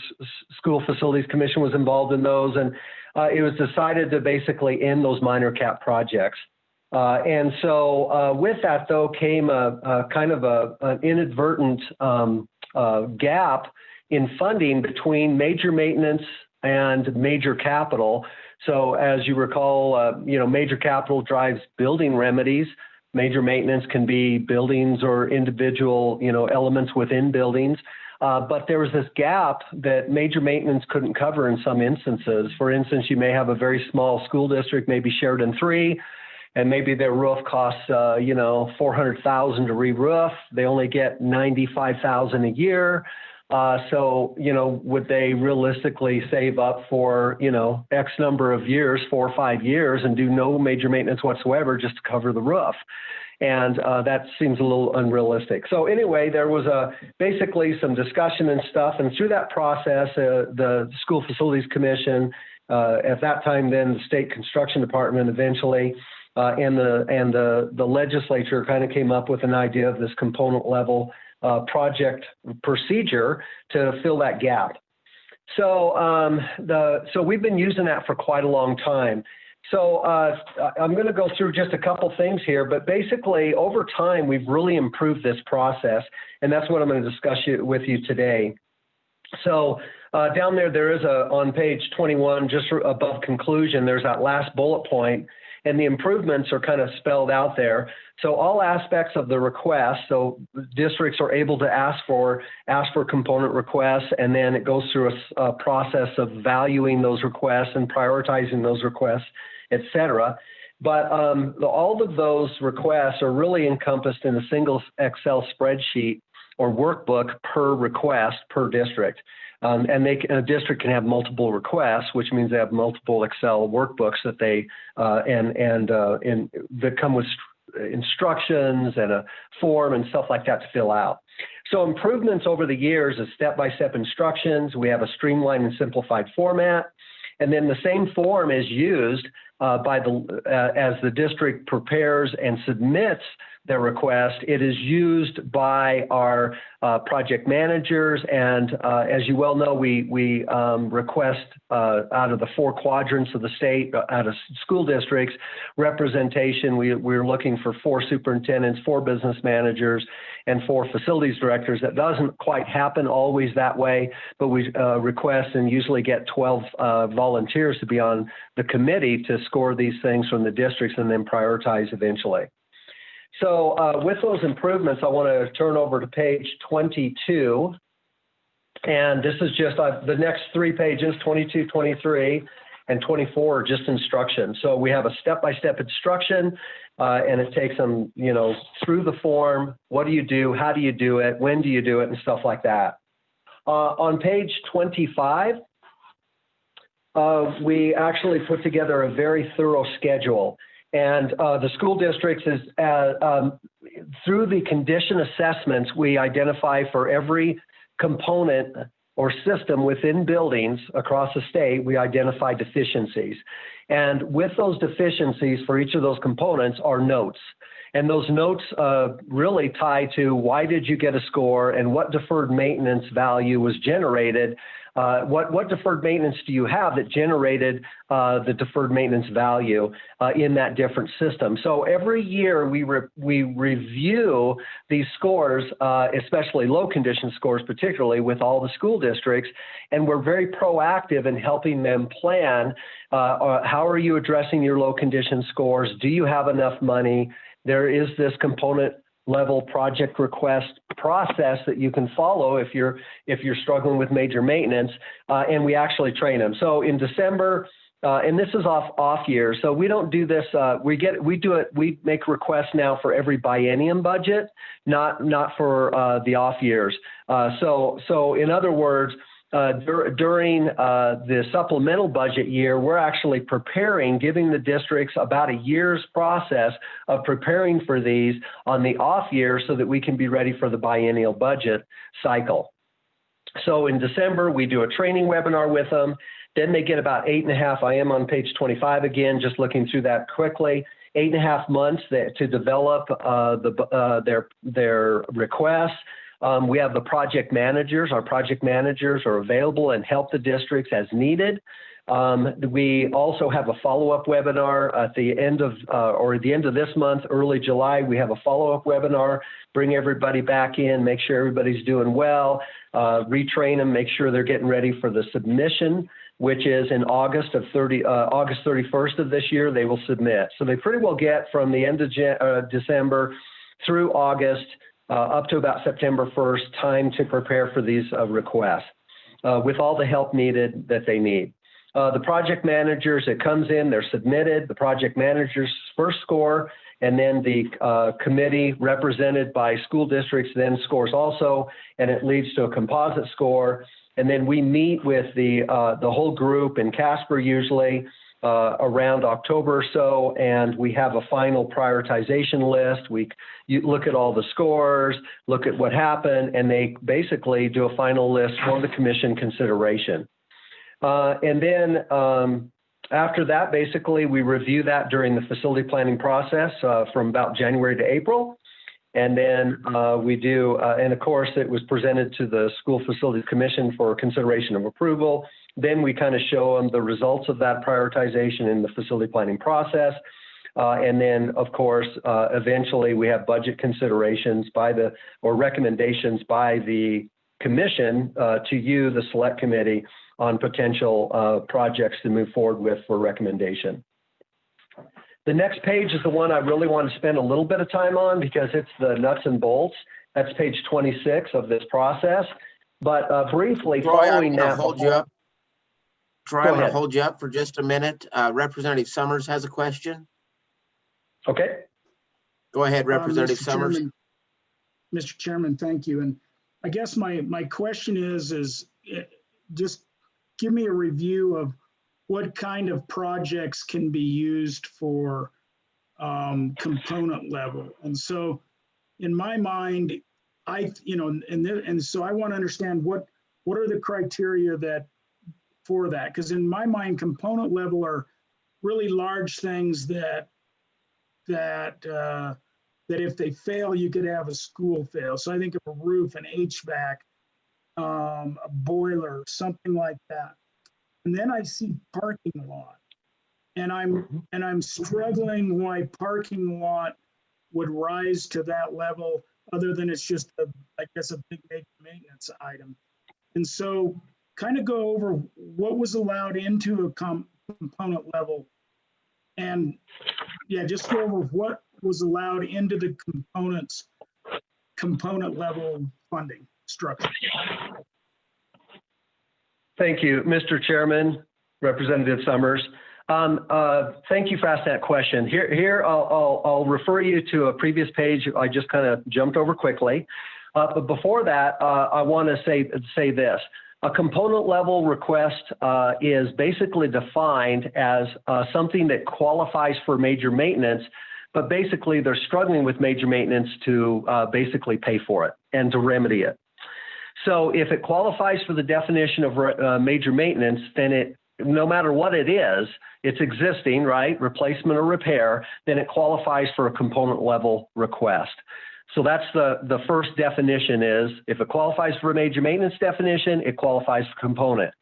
School Facilities Commission was involved in those. And it was decided to basically end those minor cap projects. And so with that, though, came a kind of an inadvertent gap in funding between major maintenance and major capital. So as you recall, major capital drives building remedies. Major maintenance can be buildings or individual, elements within buildings. But there was this gap that major maintenance couldn't cover in some instances. For instance, you may have a very small school district, maybe Sheridan 3, and maybe their roof costs, $400,000 to re-roof. They only get $95,000 a year. So, would they realistically save up for, X number of years, 4 or 5 years, and do no major maintenance whatsoever just to cover the roof? And that seems a little unrealistic. So anyway, there was basically some discussion and stuff. And through that process, the School Facilities Commission, at that time, then the State Construction Department eventually, and the legislature kind of came up with an idea of this component level project procedure to fill that gap. So so we've been using that for quite a long time. So I'm going to go through just a couple things here, but basically over time we've really improved this process, and that's what I'm going to discuss with you today. So down there is on page 21, just above conclusion, there's that last bullet point, and the improvements are kind of spelled out there. So all aspects of the request, so districts are able to ask for component requests, and then it goes through a process of valuing those requests and prioritizing those requests, et cetera. But all of those requests are really encompassed in a single Excel spreadsheet or workbook per request per district. And a district can have multiple requests, which means they have multiple Excel workbooks that they that come with instructions and a form and stuff like that to fill out. So improvements over the years is step-by-step instructions. We have a streamlined and simplified format, and then the same form is used as the district prepares and submits their request. It is used by our project managers, and as you well know, we request out of the 4 quadrants of the state, out of school districts, representation. We're looking for 4 superintendents, 4 business managers, and 4 facilities directors. That doesn't quite happen always that way, but we request and usually get 12 volunteers to be on the committee to score these things from the districts and then prioritize eventually. So with those improvements, I want to turn over to page 22. And this is just the next 3 pages, 22, 23, and 24 are just instructions. So we have a step-by-step instruction, and it takes them, through the form. What do you do? How do you do it? When do you do it? And stuff like that. On page 25, we actually put together a very thorough schedule. And the school districts is through the condition assessments, we identify for every component or system within buildings across the state, we identify deficiencies. And with those deficiencies for each of those components are notes. And those notes really tie to why did you get a score and what deferred maintenance value was generated. What deferred maintenance do you have that generated the deferred maintenance value in that different system? So every year we review these scores, especially low condition scores, particularly with all the school districts, and we're very proactive in helping them plan. How are you addressing your low condition scores? Do you have enough money? There is this component level project request process that you can follow if you're struggling with major maintenance, and we actually train them. So in December, and this is off year, so we don't do this. We make requests now for every biennium budget, not for the off years. So in other words, during the supplemental budget year, we're actually giving the districts about a year's process of preparing for these on the off year so that we can be ready for the biennial budget cycle. So in December, we do a training webinar with them. Then they get about 8.5. I am on page 25 again, just looking through that quickly. 8.5 months to develop their requests. We have the project managers. Our project managers are available and help the districts as needed. We also have a follow-up webinar at the end of this month, early July. We have a follow-up webinar, bring everybody back in, make sure everybody's doing well, retrain them, make sure they're getting ready for the submission, which is in August 31st of this year, they will submit. So they pretty well get from the end of December through August, up to about September 1st, time to prepare for these requests with all the help needed that they need. The project managers, it comes in, they're submitted, the project manager's first score, and then the committee represented by school districts then scores also, and it leads to a composite score. And then we meet with the whole group in Casper usually, around October or so, and we have a final prioritization list. You look at all the scores, look at what happened, and they basically do a final list for the commission consideration. And then after that, basically, we review that during the facility planning process from about January to April. And then we do, and of course, it was presented to the School Facilities Commission for consideration of approval. Then we kind of show them the results of that prioritization in the facility planning process. And then, of course, eventually we have budget considerations or recommendations by the commission to you, the select committee, on potential projects to move forward with for recommendation. The next page is the one I really want to spend a little bit of time on because it's the nuts and bolts. That's page 26 of this process. But briefly, Troy, following I'm that. going to hold you up. Troy, I'm going to hold you up for just a minute. Representative Summers has a question. Okay. Go ahead, Representative Summers. Mr. Chairman, thank you. And I guess my question is just give me a review of what kind of projects can be used for component level. And so in my mind, so I want to understand what are the criteria for that? Because in my mind, component level are really large things that if they fail, you could have a school fail. So I think of a roof, an HVAC, a boiler, something like that. And then I see parking lot, and I'm struggling why parking lot would rise to that level, other than it's just I guess a big maintenance item. And so, kind of go over what was allowed into a component level, and just go over what was allowed into the component level funding structure. Thank you, Mr. Chairman, Representative Summers. Thank you for asking that question. Here I'll refer you to a previous page I just kind of jumped over quickly. But before that, I want to say this. A component level request is basically defined as something that qualifies for major maintenance, but basically they're struggling with major maintenance to basically pay for it and to remedy it. So if it qualifies for the definition of major maintenance, then no matter what it is, it's existing, right? Replacement or repair, then it qualifies for a component level request. So that's the first definition is if it qualifies for a major maintenance definition, it qualifies for component.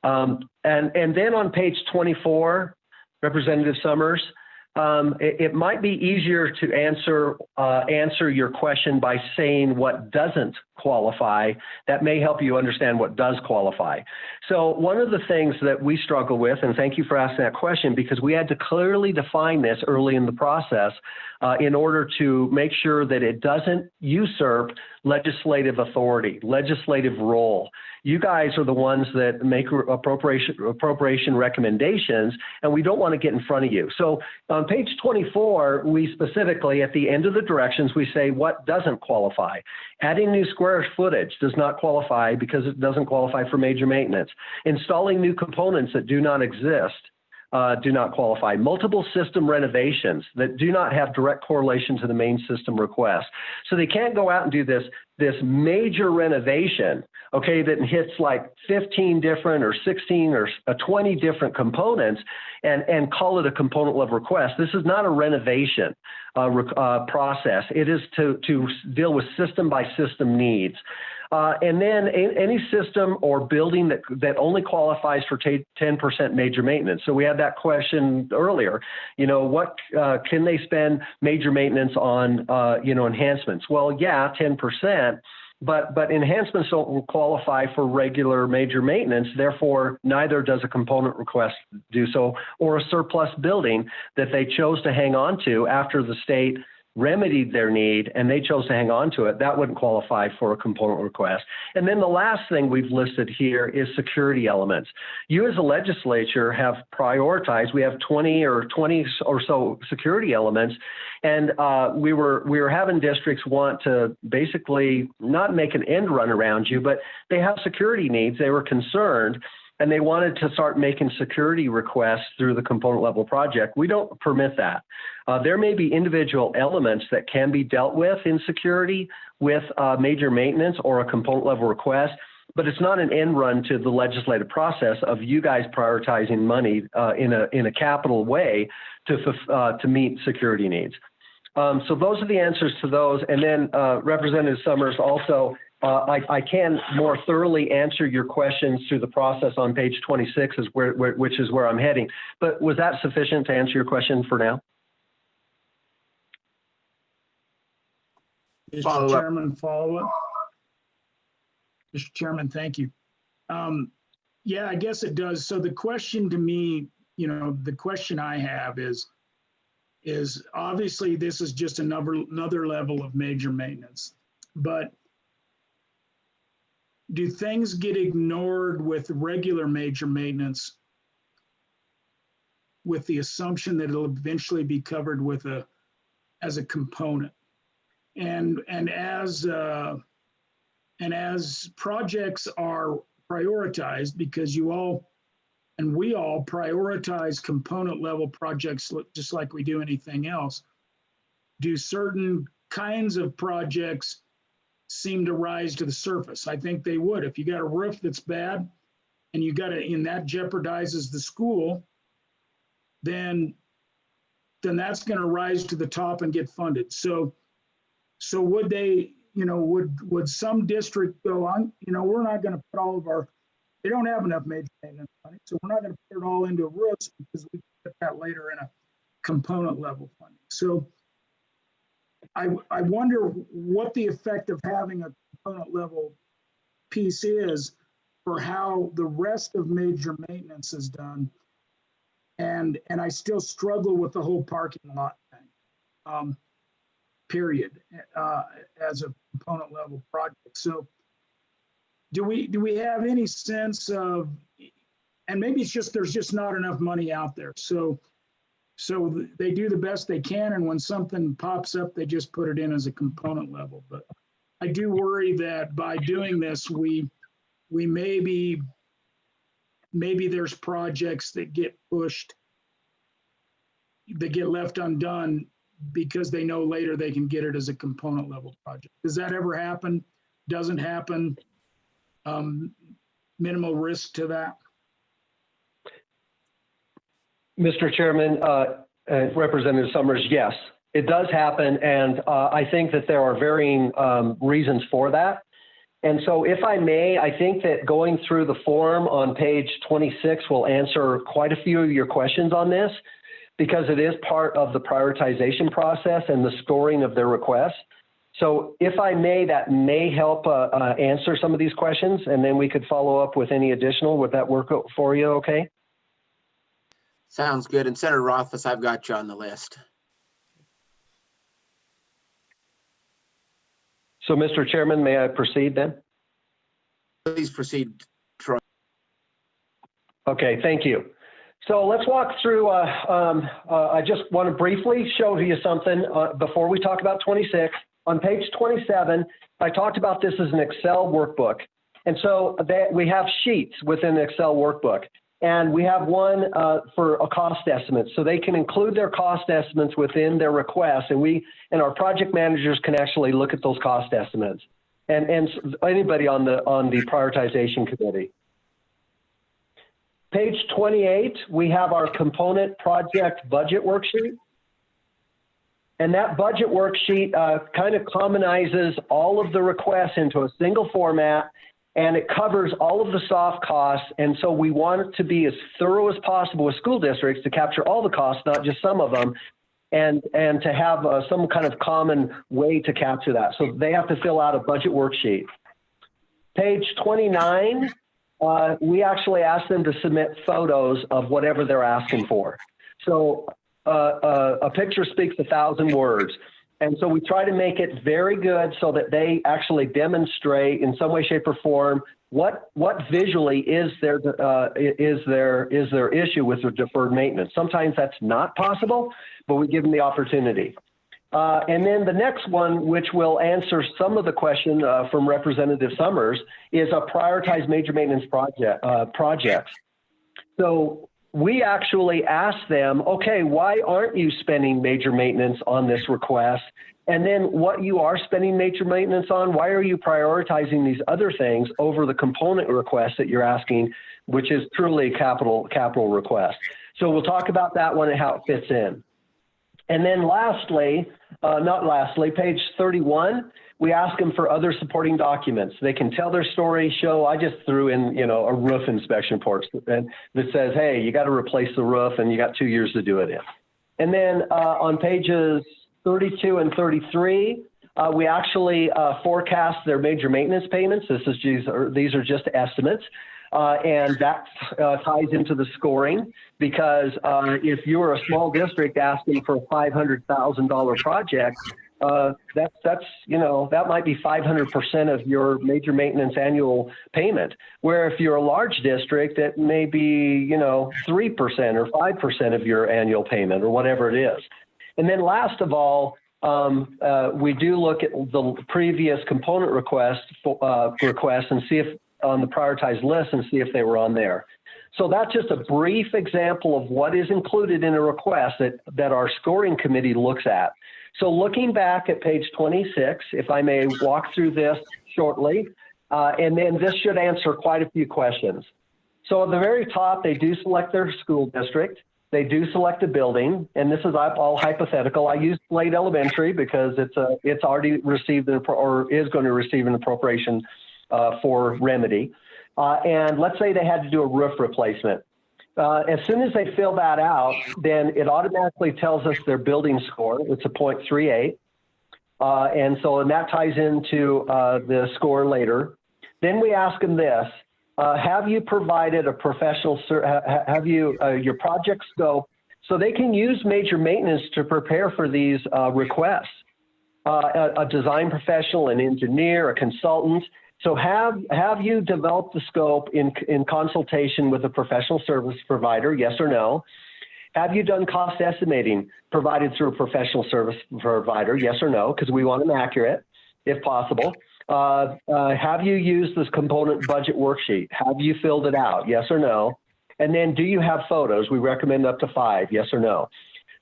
And then on page 24, Representative Summers, it might be easier to answer your question by saying what doesn't qualify. That may help you understand what does qualify. So one of the things that we struggle with, and thank you for asking that question, because we had to clearly define this early in the process in order to make sure that it doesn't usurp legislative authority, legislative role. You guys are the ones that make appropriation recommendations, and we don't want to get in front of you. So on page 24, we specifically, at the end of the directions, we say what doesn't qualify. Adding new square footage does not qualify because it doesn't qualify for major maintenance. Installing new components that do not exist do not qualify. Multiple system renovations that do not have direct correlation to the main system request. So they can't go out and do this major renovation, okay, that hits like 15 different or 16 or 20 different components and call it a component level request. This is not a renovation process. It is to deal with system by system needs. And then any system or building that only qualifies for 10% major maintenance. So we had that question earlier, what can they spend major maintenance on, enhancements? Well, yeah, 10%. But enhancements don't qualify for regular major maintenance. Therefore, neither does a component request do so, or a surplus building that they chose to hang on to after the state remedied their need and they chose to hang on to it. That wouldn't qualify for a component request. And then the last thing we've listed here is security elements. You as a legislature have prioritized, we have 20 or so security elements. And we were having districts want to basically not make an end run around you, but they have security needs. They were concerned and they wanted to start making security requests through the component level project. We don't permit that. There may be individual elements that can be dealt with in security with major maintenance or a component level request, but it's not an end run to the legislative process of you guys prioritizing money in a capital way to meet security needs. So those are the answers to those. And then Representative Summers also, I can more thoroughly answer your questions through the process on page 26, which is where I'm heading. But was that sufficient to answer your question for now? Mr. Chairman, follow up. Mr. Chairman, thank you. Yeah, I guess it does. So the question to me, the question I have is obviously this is just another level of major maintenance, but do things get ignored with regular major maintenance with the assumption that it'll eventually be covered with as a component? And as projects are prioritized, because you all and we all prioritize component level projects just like we do anything else, do certain kinds of projects seem to rise to the surface? I think they would. If you got a roof that's bad and and that jeopardizes the school, then that's going to rise to the top and get funded. So would they, would some district go on, we're not going to put all of they don't have enough major maintenance money, so we're not going to put it all into roofs because we put that later in a component level funding. So I wonder what the effect of having a component level piece is for how the rest of major maintenance is done. And I still struggle with the whole parking lot thing, period, as a component level project. So do we have any sense of, and maybe it's just, there's just not enough money out there. So they do the best they can, and when something pops up, they just put it in as a component level. But I do worry that by doing this, we maybe there's projects that get pushed, that get left undone because they know later they can get it as a component level project. Does that ever happen? Doesn't happen? Minimal risk to that? Mr. Chairman, Representative Summers, yes, it does happen. And I think that there are varying reasons for that. And so if I may, I think that going through the form on page 26 will answer quite a few of your questions on this, because it is part of the prioritization process and the scoring of their requests. So if I may, that may help answer some of these questions, and then we could follow up with any additional. Would that work for you okay? Sounds good. And Senator Rothfuss, I've got you on the list. So, Mr. Chairman, may I proceed then? Please proceed, Troy. Okay, thank you. So let's walk through, I just want to briefly show you something before we talk about 26. On page 27, I talked about this as an Excel workbook. And so we have sheets within the Excel workbook. And we have one for a cost estimate. So they can include their cost estimates within their request. And our project managers can actually look at those cost estimates. And anybody on the prioritization committee. Page 28, we have our component project budget worksheet. And that budget worksheet kind of commonizes all of the requests into a single format, and it covers all of the soft costs. And so we want it to be as thorough as possible with school districts to capture all the costs, not just some of them, and to have some kind of common way to capture that. So they have to fill out a budget worksheet. Page 29, we actually ask them to submit photos of whatever they're asking for. So a picture speaks 1,000 words. And so we try to make it very good so that they actually demonstrate in some way, shape, or form what visually is their issue with the deferred maintenance. Sometimes that's not possible, but we give them the opportunity. And then the next one, which will answer some of the question from Representative Summers, is a prioritized major maintenance projects. So we actually ask them, okay, why aren't you spending major maintenance on this request? And then what you are spending major maintenance on, why are you prioritizing these other things over the component request that you're asking, which is truly capital request? So we'll talk about that one and how it fits in. And then lastly, page 31, we ask them for other supporting documents. They can tell their story, I just threw in, a roof inspection report that says, hey, you got to replace the roof and you got 2 years to do it in. And then on pages 32 and 33, we actually forecast their major maintenance payments. These are just estimates. And that ties into the scoring, because if you're a small district asking for a $500,000 project, that might be 500% of your major maintenance annual payment. Where if you're a large district, it may be 3% or 5% of your annual payment or whatever it is. And then last of all, we do look at the previous component requests and see if on the prioritized list and see if they were on there. So that's just a brief example of what is included in a request that our scoring committee looks at. So looking back at page 26, if I may walk through this shortly, and then this should answer quite a few questions. So at the very top, they do select their school district. They do select a building, and this is all hypothetical. I use Slade Elementary because it's already received or is going to receive an appropriation for remedy. And let's say they had to do a roof replacement. As soon as they fill that out, then it automatically tells us their building score. It's a 0.38. And that ties into the score later. Then we ask them this, have you provided a professional, have you your project scope, so they can use major maintenance to prepare for these requests. A design professional, an engineer, a consultant. So have you developed the scope in consultation with a professional service provider, yes or no? Have you done cost estimating provided through a professional service provider, yes or no? Because we want them accurate, if possible. Have you used this component budget worksheet? Have you filled it out, yes or no? And then do you have photos? We recommend up to 5, yes or no?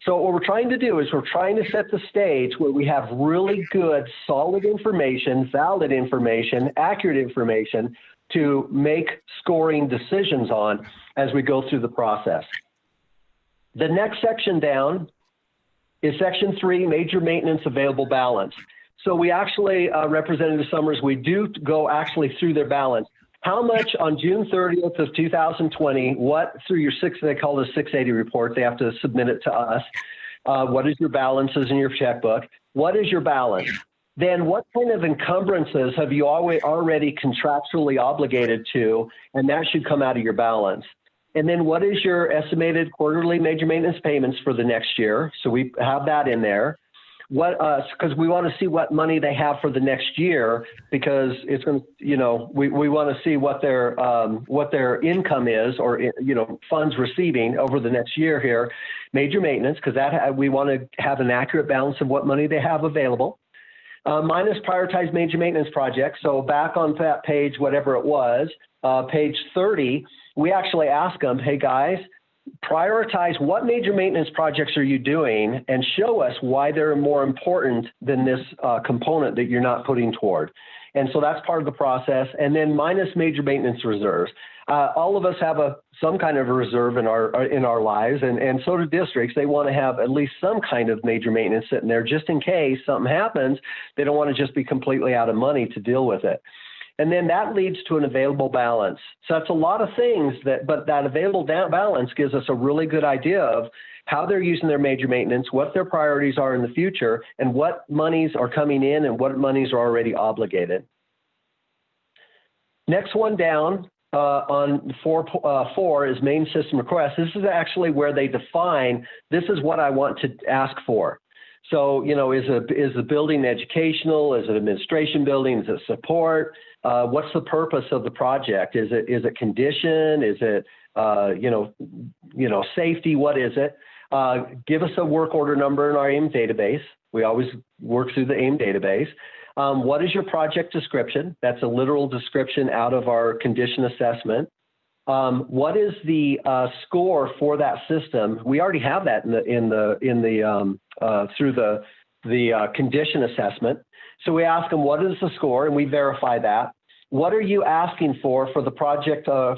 So what we're trying to do is we're trying to set the stage where we have really good, solid information, valid information, accurate information to make scoring decisions on as we go through the process. The next section down is section 3, major maintenance available balance. So we actually, Representative Summers, we do go actually through their balance. How much on June 30th of 2020, what through your they call the 680 report, they have to submit it to us. What is your balances in your checkbook? What is your balance? Then what kind of encumbrances have you already contractually obligated to? And that should come out of your balance. And then what is your estimated quarterly major maintenance payments for the next year? So we have that in there. What, because we want to see what money they have for the next year, because it's going to, you know, we want to see what their income is, or, you know, funds receiving over the next year here. Major maintenance, because that we want to have an accurate balance of what money they have available. Minus prioritized major maintenance projects. So back on that page, whatever it was, page 30, we actually ask them, hey guys, prioritize what major maintenance projects are you doing and show us why they're more important than this component that you're not putting toward. And so that's part of the process. And then minus major maintenance reserves. All of us have some kind of a reserve in our lives, and so do districts. They want to have at least some kind of major maintenance sitting there just in case something happens. They don't want to just be completely out of money to deal with it. And then that leads to an available balance. So that's a lot of things, but that available balance gives us a really good idea of how they're using their major maintenance, what their priorities are in the future, and what monies are coming in and what monies are already obligated. Next one down on 4 is main system requests. This is actually where they define, this is what I want to ask for. So, you know, is the building educational? Is it administration building? Is it support? What's the purpose of the project? Is it condition? Is it, safety? What is it? Give us a work order number in our AIM database. We always work through the AIM database. What is your project description? That's a literal description out of our condition assessment. What is the score for that system? We already have that through the condition assessment. So we ask them, what is the score? And we verify that. What are you asking for the project, or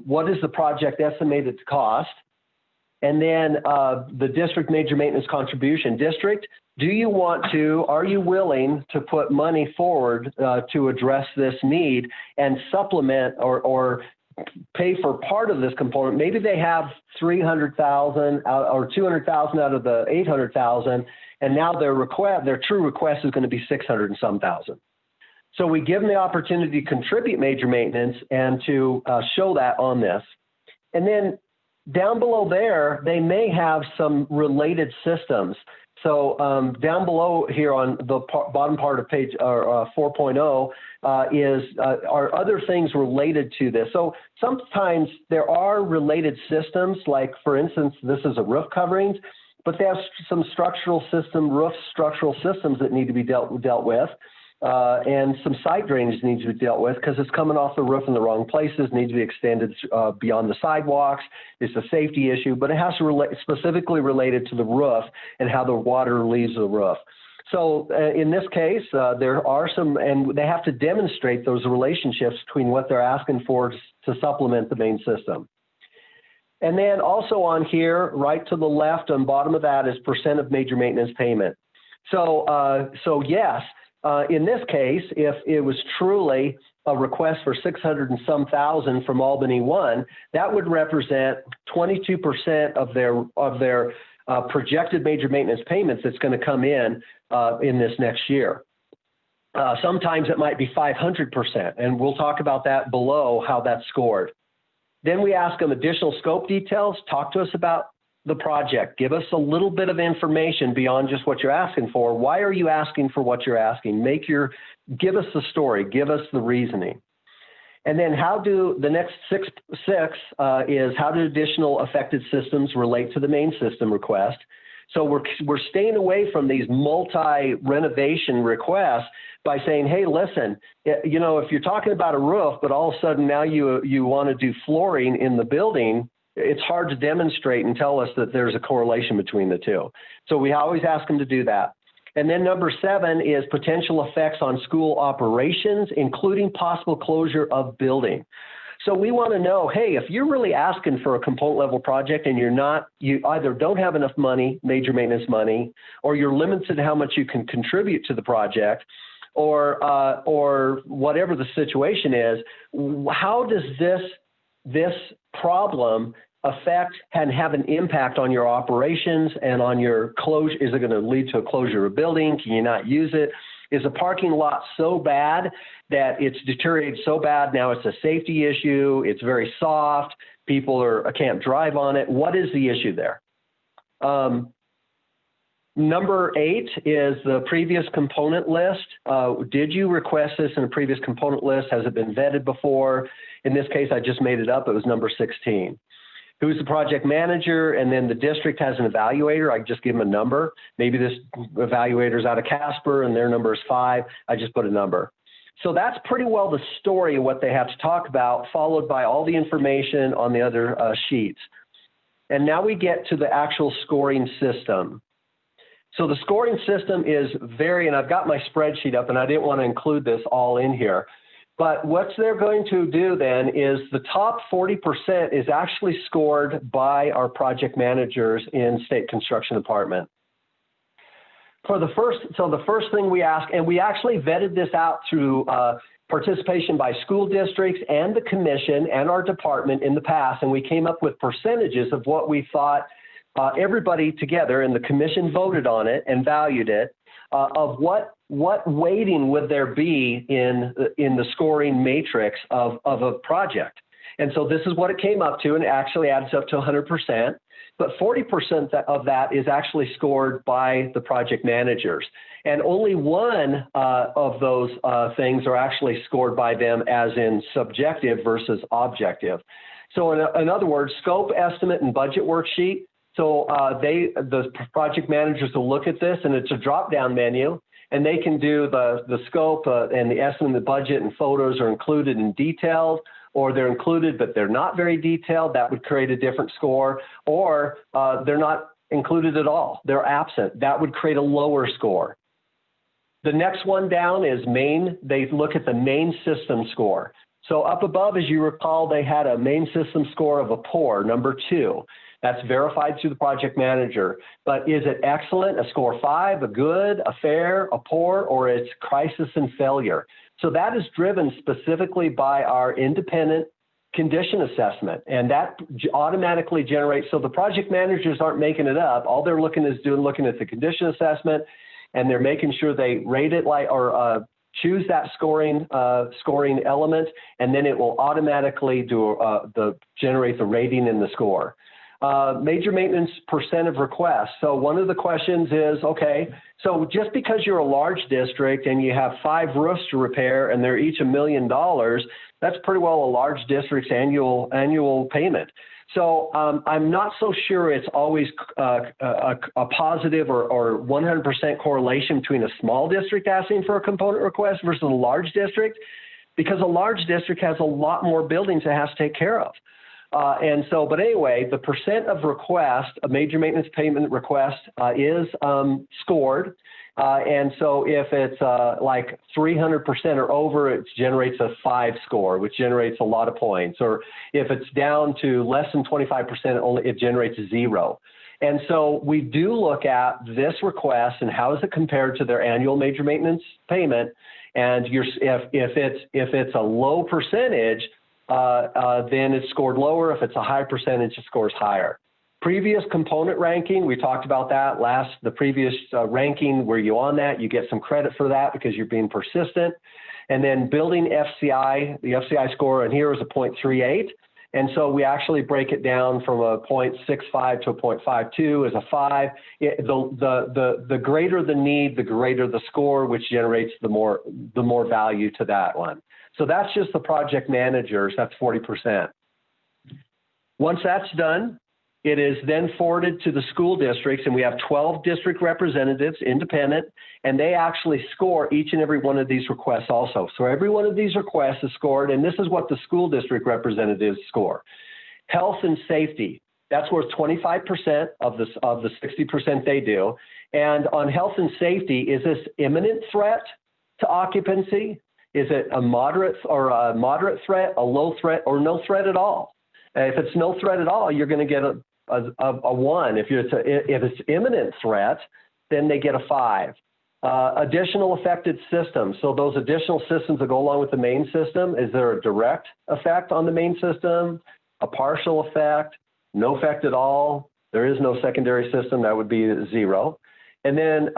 what is the project estimated to cost? And then the district major maintenance contribution. District, are you willing to put money forward to address this need and supplement or pay for part of this component? Maybe they have 300,000 or 200,000 out of the 800,000, and now their true request is going to be 600 and some thousand. So we give them the opportunity to contribute major maintenance and to show that on this. And then down below there, they may have some related systems. So down below here on the bottom part of page 4.0 are other things related to this. So sometimes there are related systems, like for instance, this is a roof coverings, but they have some roof structural systems that need to be dealt with. And some site drainage needs to be dealt with because it's coming off the roof in the wrong places, needs to be extended beyond the sidewalks. It's a safety issue, but it has to specifically related to the roof and how the water leaves the roof. So in this case, there are some, and they have to demonstrate those relationships between what they're asking for to supplement the main system. And then also on here, right to the left on bottom of that is percent of major maintenance payment. So yes, in this case, if it was truly a request for 600 and some thousand from Albany 1, that would represent 22% of their projected major maintenance payments that's going to come in this next year. Sometimes it might be 500%, and we'll talk about that below, how that's scored. Then we ask them additional scope details. Talk to us about the project. Give us a little bit of information beyond just what you're asking for. Why are you asking for what you're asking? Give us the story. Give us the reasoning. And then the next six is how do additional affected systems relate to the main system request? So we're staying away from these multi-renovation requests by saying, hey, listen, you know, if you're talking about a roof, but all of a sudden now you want to do flooring in the building, it's hard to demonstrate and tell us that there's a correlation between the two. So we always ask them to do that. And then number 7 is potential effects on school operations, including possible closure of building. So we want to know, hey, if you're really asking for a component level project and you either don't have enough money, major maintenance money, or you're limited to how much you can contribute to the project, or whatever the situation is, how does this problem affect and have an impact on your operations and on your closure? Is it going to lead to a closure of a building? Can you not use it? Is the parking lot so bad that it's deteriorated so bad now it's a safety issue? It's very soft. People can't drive on it. What is the issue there? Number 8 is the previous component list. Did you request this in a previous component list? Has it been vetted before? In this case, I just made it up. It was number 16. Who's the project manager? And then the district has an evaluator. I just give them a number. Maybe this evaluator is out of Casper and their number is 5. I just put a number. So that's pretty well the story of what they have to talk about, followed by all the information on the other sheets. And now we get to the actual scoring system. So the scoring system is and I've got my spreadsheet up and I didn't want to include this all in here. But what they're going to do then is the top 40% is actually scored by our project managers in State Construction Department. So the first thing we ask, and we actually vetted this out through participation by school districts and the commission and our department in the past, and we came up with percentages of what we thought everybody together, and the commission voted on it and valued it, of what weighting would there be in the scoring matrix of a project. And so this is what it came up to, and it actually adds up to 100%. But 40% of that is actually scored by the project managers. And only one of those things are actually scored by them as in subjective versus objective. So in other words, scope, estimate, and budget worksheet. So the project managers will look at this, and it's a drop-down menu, and they can do the scope and the estimate, the budget, and photos are included and detailed, or they're included but they're not very detailed. That would create a different score. Or they're not included at all. They're absent. That would create a lower score. The next one down is main. They look at the main system score. So up above, as you recall, they had a main system score of a poor, number 2. That's verified through the project manager. But is it excellent, a score 5, a good, a fair, a poor, or it's crisis and failure? So that is driven specifically by our independent condition assessment, and that automatically generates. So the project managers aren't making it up. All they're looking at the condition assessment, and they're making sure they rate it choose that scoring element, and then it will automatically generate the rating and the score. Major maintenance percent of requests. So one of the questions is, okay, so just because you're a large district and you have 5 roofs to repair and they're each $1 million, that's pretty well a large district's annual payment. So I'm not so sure it's always a positive or 100% correlation between a small district asking for a component request versus a large district, because a large district has a lot more buildings it has to take care of. But anyway, the percent of request, a major maintenance payment request, is scored. And so if it's like 300% or over, it generates a 5 score, which generates a lot of points. Or if it's down to less than 25%, it generates a 0. And so we do look at this request and how is it compared to their annual major maintenance payment. And if it's a low percentage, then it's scored lower. If it's a high percentage, it scores higher. Previous component ranking, we talked about that the previous ranking, were you on that? You get some credit for that because you're being persistent. And then building FCI, the FCI score in here is a 0.38. And so we actually break it down from a 0.65 to a 0.52 as a 5. The greater the need, the greater the score, which generates the more value to that one. So that's just the project managers, that's 40%. Once that's done, it is then forwarded to the school districts, and we have 12 district representatives, independent, and they actually score each and every one of these requests also. So every one of these requests is scored, and this is what the school district representatives score. Health and safety, that's worth 25% of the 60% they do. And on health and safety, is this imminent threat to occupancy? Is it a moderate threat, a low threat, or no threat at all? If it's no threat at all, you're going to get a 1. If it's imminent threat, then they get a 5. Additional affected systems. So those additional systems that go along with the main system, is there a direct effect on the main system, a partial effect, no effect at all? There is no secondary system, that would be 0. And then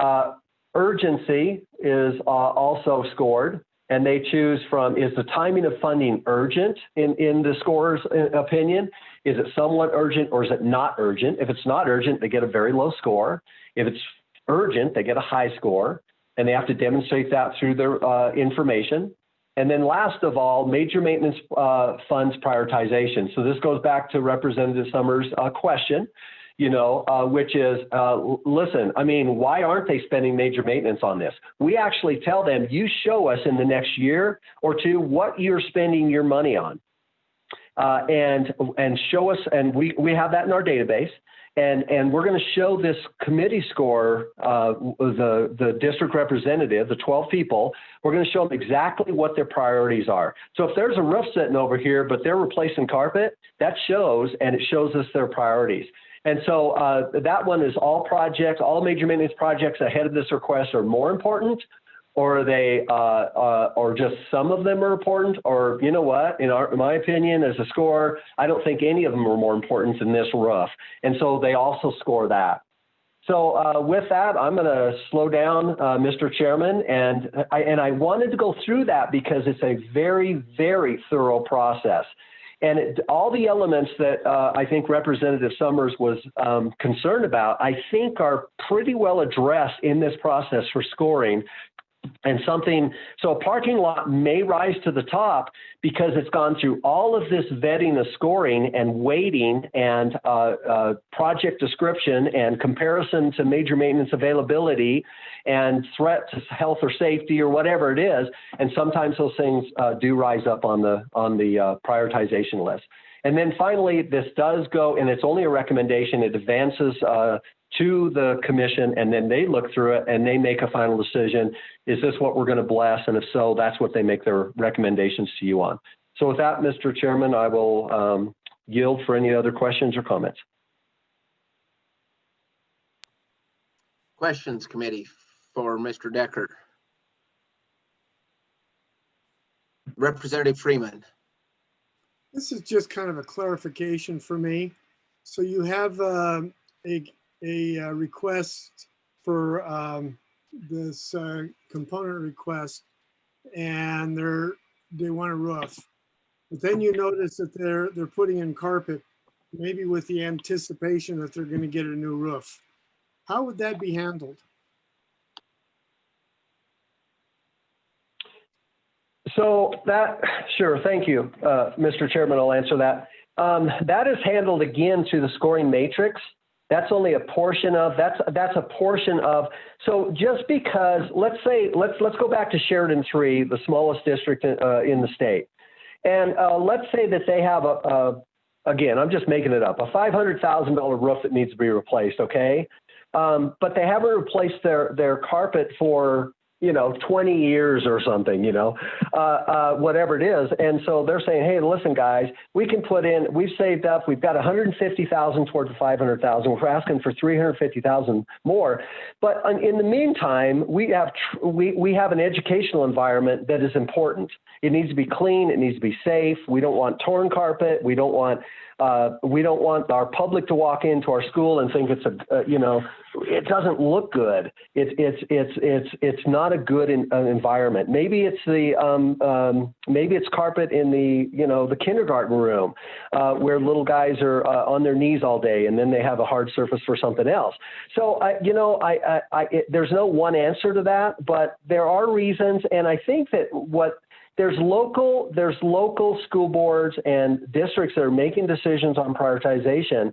urgency is also scored, and they choose from, is the timing of funding urgent in the scorer's opinion? Is it somewhat urgent or is it not urgent? If it's not urgent, they get a very low score. If it's urgent, they get a high score, and they have to demonstrate that through their information. And then last of all, major maintenance funds prioritization. So this goes back to Representative Summers' question, which is, listen, I mean, why aren't they spending major maintenance on this? We actually tell them, you show us in the next year or two what you're spending your money on, and show us, and we have that in our database. And we're going to show this committee score, the district representative, the 12 people, we're going to show them exactly what their priorities are. So if there's a roof sitting over here, but they're replacing carpet, that shows, and it shows us their priorities. And so that one is all projects, all major maintenance projects ahead of this request are more important, or are they, or just some of them are important, or you know what, in my opinion, as a score, I don't think any of them are more important than this roof. And so they also score that. So with that, I'm going to slow down, Mr. Chairman, and I wanted to go through that because it's a very, very thorough process. And all the elements that I think Representative Summers was concerned about, I think are pretty well addressed in this process for scoring. And so a parking lot may rise to the top because it's gone through all of this vetting of scoring and weighting and project description and comparison to major maintenance availability and threat to health or safety or whatever it is. And sometimes those things do rise up on the prioritization list. And then finally, this does go, and it's only a recommendation, it advances to the commission, and then they look through it and they make a final decision. Is this what we're going to bless? And if so, that's what they make their recommendations to you on. So with that, Mr. Chairman, I will yield for any other questions or comments. Questions, committee, for Mr. Decker. Representative Freeman. This is just kind of a clarification for me. So you have a request for this component request, and they want a roof, but then you notice that they're putting in carpet, maybe with the anticipation that they're going to get a new roof. How would that be handled? So sure, thank you, Mr. Chairman, I'll answer that. That is handled again through the scoring matrix. That's only a portion of, that's a portion of, so just because, let's go back to Sheridan 3, the smallest district in the state. And let's say that they have again, I'm just making it up, a $500,000 roof that needs to be replaced, okay? But they haven't replaced their carpet for, 20 years or something, whatever it is. And so they're saying, hey, listen, guys, we've saved up, we've got 150,000 towards the 500,000. We're asking for 350,000 more. But in the meantime, we have an educational environment that is important. It needs to be clean. It needs to be safe. We don't want torn carpet. We don't want our public to walk into our school and think it's it doesn't look good. It's not a good environment. Maybe it's maybe it's carpet in the kindergarten room where little guys are on their knees all day, and then they have a hard surface for something else. So there's no one answer to that, but there are reasons, and I think that there's local school boards and districts that are making decisions on prioritization,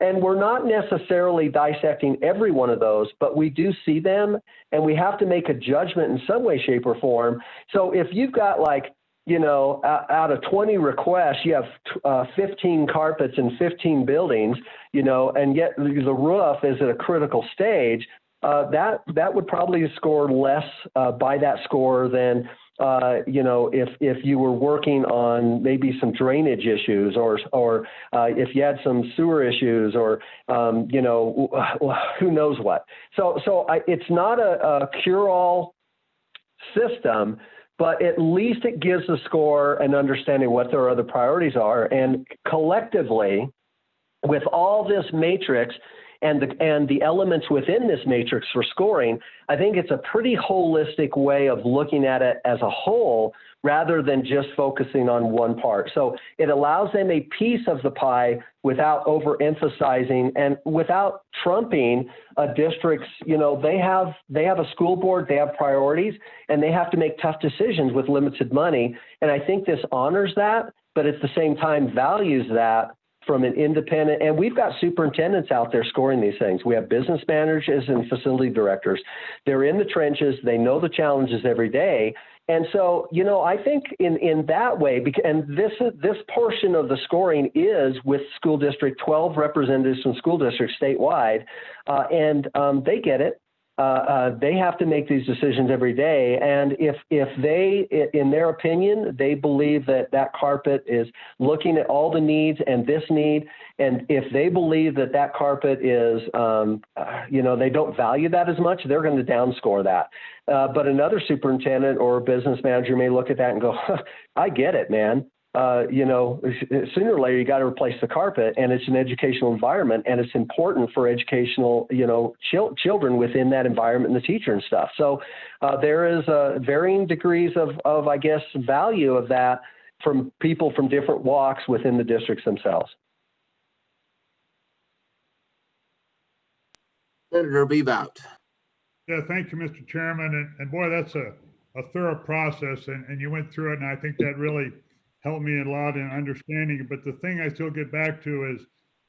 and we're not necessarily dissecting every one of those, but we do see them, and we have to make a judgment in some way, shape, or form. So if you've got out of 20 requests, you have 15 carpets in 15 buildings, and yet the roof is at a critical stage, that would probably score less by that score than you know, if you were working on maybe some drainage issues or if you had some sewer issues or, you know, who knows what. It's not a cure-all system, but at least it gives the score an understanding what their other priorities are. And collectively, with all this matrix and the elements within this matrix for scoring, I think it's a pretty holistic way of looking at it as a whole rather than just focusing on one part. So it allows them a piece of the pie without overemphasizing and without trumping a district's, you know, they have a school board, they have priorities, and they have to make tough decisions with limited money. And I think this honors that, but at the same time values that from an independent, and we've got superintendents out there scoring these things. We have business managers and facility directors. They're in the trenches. They know the challenges every day. And so, you know, I think in that way, and this portion of the scoring is with school district, 12 representatives from school districts statewide, and they get it. They have to make these decisions every day. And if they, in their opinion, they believe that carpet is looking at all the needs and this need, and if they believe that carpet is, you know, they don't value that as much, they're going to downscore that. But another superintendent or business manager may look at that and go, I get it, man. You know, sooner or later, you got to replace the carpet, and it's an educational environment, and it's important for educational, you know, children within that environment and the teacher and stuff. So there is varying degrees of, I guess, value of that from people from different walks within the districts themselves. Senator Bebout. Yeah, thank you, Mr. Chairman. And boy, that's a thorough process, and you went through it, and I think that really helped me a lot in understanding it. But the thing I still get back to is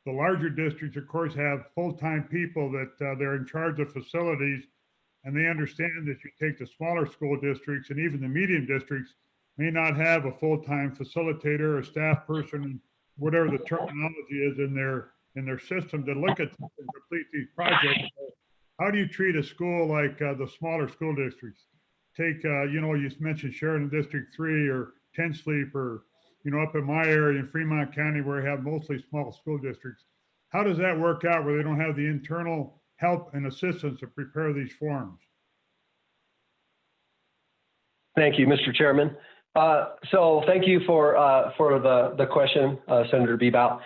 the larger districts, of course, have full-time people that they're in charge of facilities, and they understand that you take the smaller school districts and even the medium districts may not have a full-time facilitator or staff person, whatever the terminology is in their system to look at and complete these projects. So how do you treat a school like the smaller school districts? Take, you know, you mentioned Sheridan District 3 or Ten Sleep, or, you know, up in my area in Fremont County where I have mostly small school districts. How does that work out where they don't have the internal help and assistance to prepare these forms? Thank you, Mr. Chairman. So thank you for the question, Senator Bebout.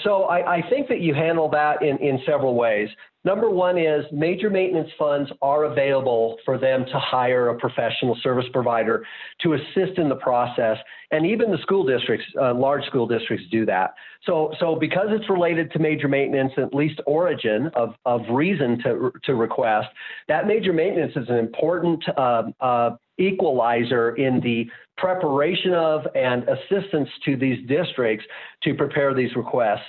So I think that you handle that in several ways. Number one is major maintenance funds are available for them to hire a professional service provider to assist in the process. And even the school districts, large school districts do that. So because it's related to major maintenance, at least origin of reason to request, that major maintenance is an important equalizer in the preparation of and assistance to these districts to prepare these requests.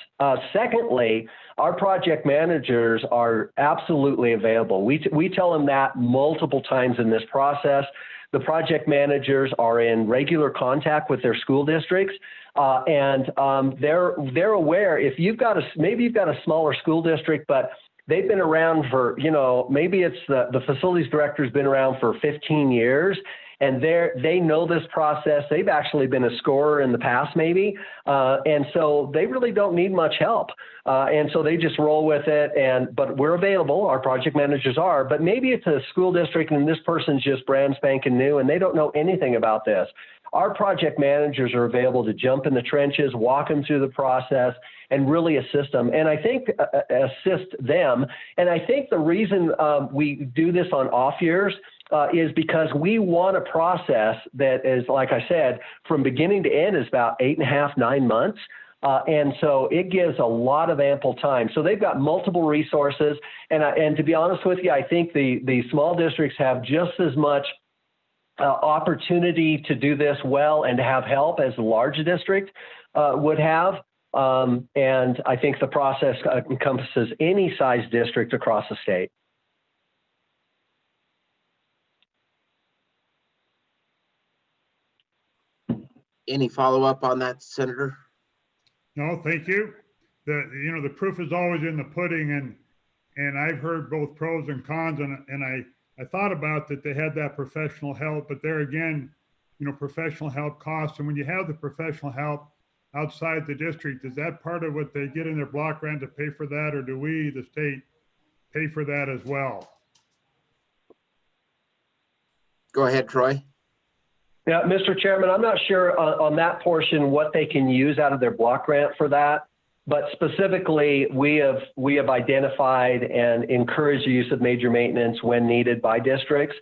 Secondly, our project managers are absolutely available. We tell them that multiple times in this process. The project managers are in regular contact with their school districts, and they're aware. If maybe you've got a smaller school district, but they've been around for, you know, maybe it's the facilities director's been around for 15 years, and they know this process. They've actually been a scorer in the past, maybe, and so they really don't need much help. And so they just roll with it. But we're available. Our project managers are. But maybe it's a school district and this person's just brand spanking new and they don't know anything about this. Our project managers are available to jump in the trenches, walk them through the process, and really assist them. And I think assist them. And I think the reason we do this on off years is because we want a process that is, like I said, from beginning to end is about 8.5, 9 months. And so it gives a lot of ample time. So they've got multiple resources. And to be honest with you, I think the small districts have just as much opportunity to do this well and to have help as the large district would have. And I think the process encompasses any size district across the state. Any follow-up on that, Senator? No, thank you. The proof is always in the pudding, and I've heard both pros and cons, and I thought about that they had that professional help, but there again, professional help costs. And when you have the professional help outside the district, is that part of what they get in their block grant to pay for that? Or do we, the state, pay for that as well? Go ahead, Troy. Yeah, Mr. Chairman, I'm not sure on that portion what they can use out of their block grant for that. But specifically, we have identified and encouraged the use of major maintenance when needed by districts.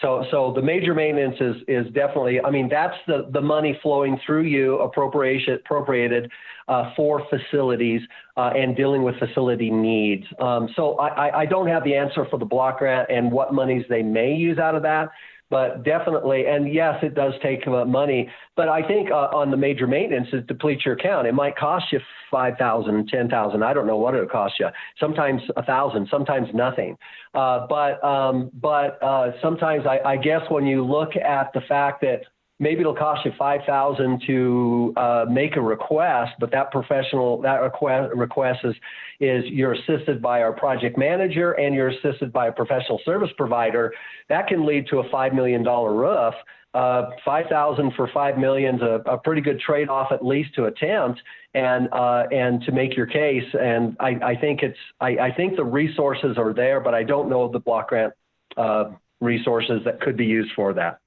So the major maintenance is definitely, I mean, that's the money flowing through you appropriated for facilities and dealing with facility needs. So I don't have the answer for the block grant and what monies they may use out of that. But definitely, and yes, it does take money. But I think on the major maintenance, it depletes your account. It might cost you $5,000, $10,000. I don't know what it'll cost you. Sometimes $1,000, sometimes nothing. But sometimes I guess when you look at the fact that maybe it'll cost you $5,000 to make a request, but that request is you're assisted by our project manager and you're assisted by a professional service provider. That can lead to a $5 million roof. 5,000 for 5 million is a pretty good trade-off, at least to attempt and to make your case. And I think the resources are there, but I don't know the block grant resources that could be used for that.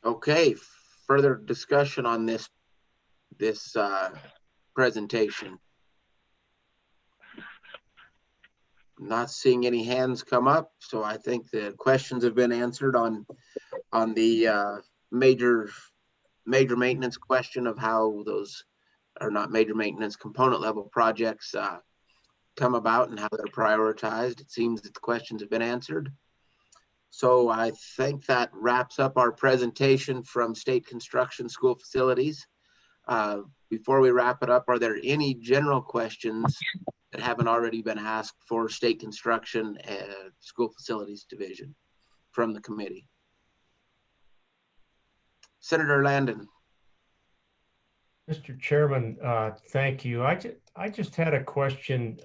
Okay, further discussion on this presentation. Not seeing any hands come up, so I think the questions have been answered on the major maintenance question of how those are not major maintenance component level projects come about and how they're prioritized. It seems that the questions have been answered. So I think that wraps up our presentation from State Construction School Facilities. Before we wrap it up, are there any general questions that haven't already been asked for State Construction School Facilities Division from the committee? Senator Landon. Mr. Chairman, thank you. I just had a question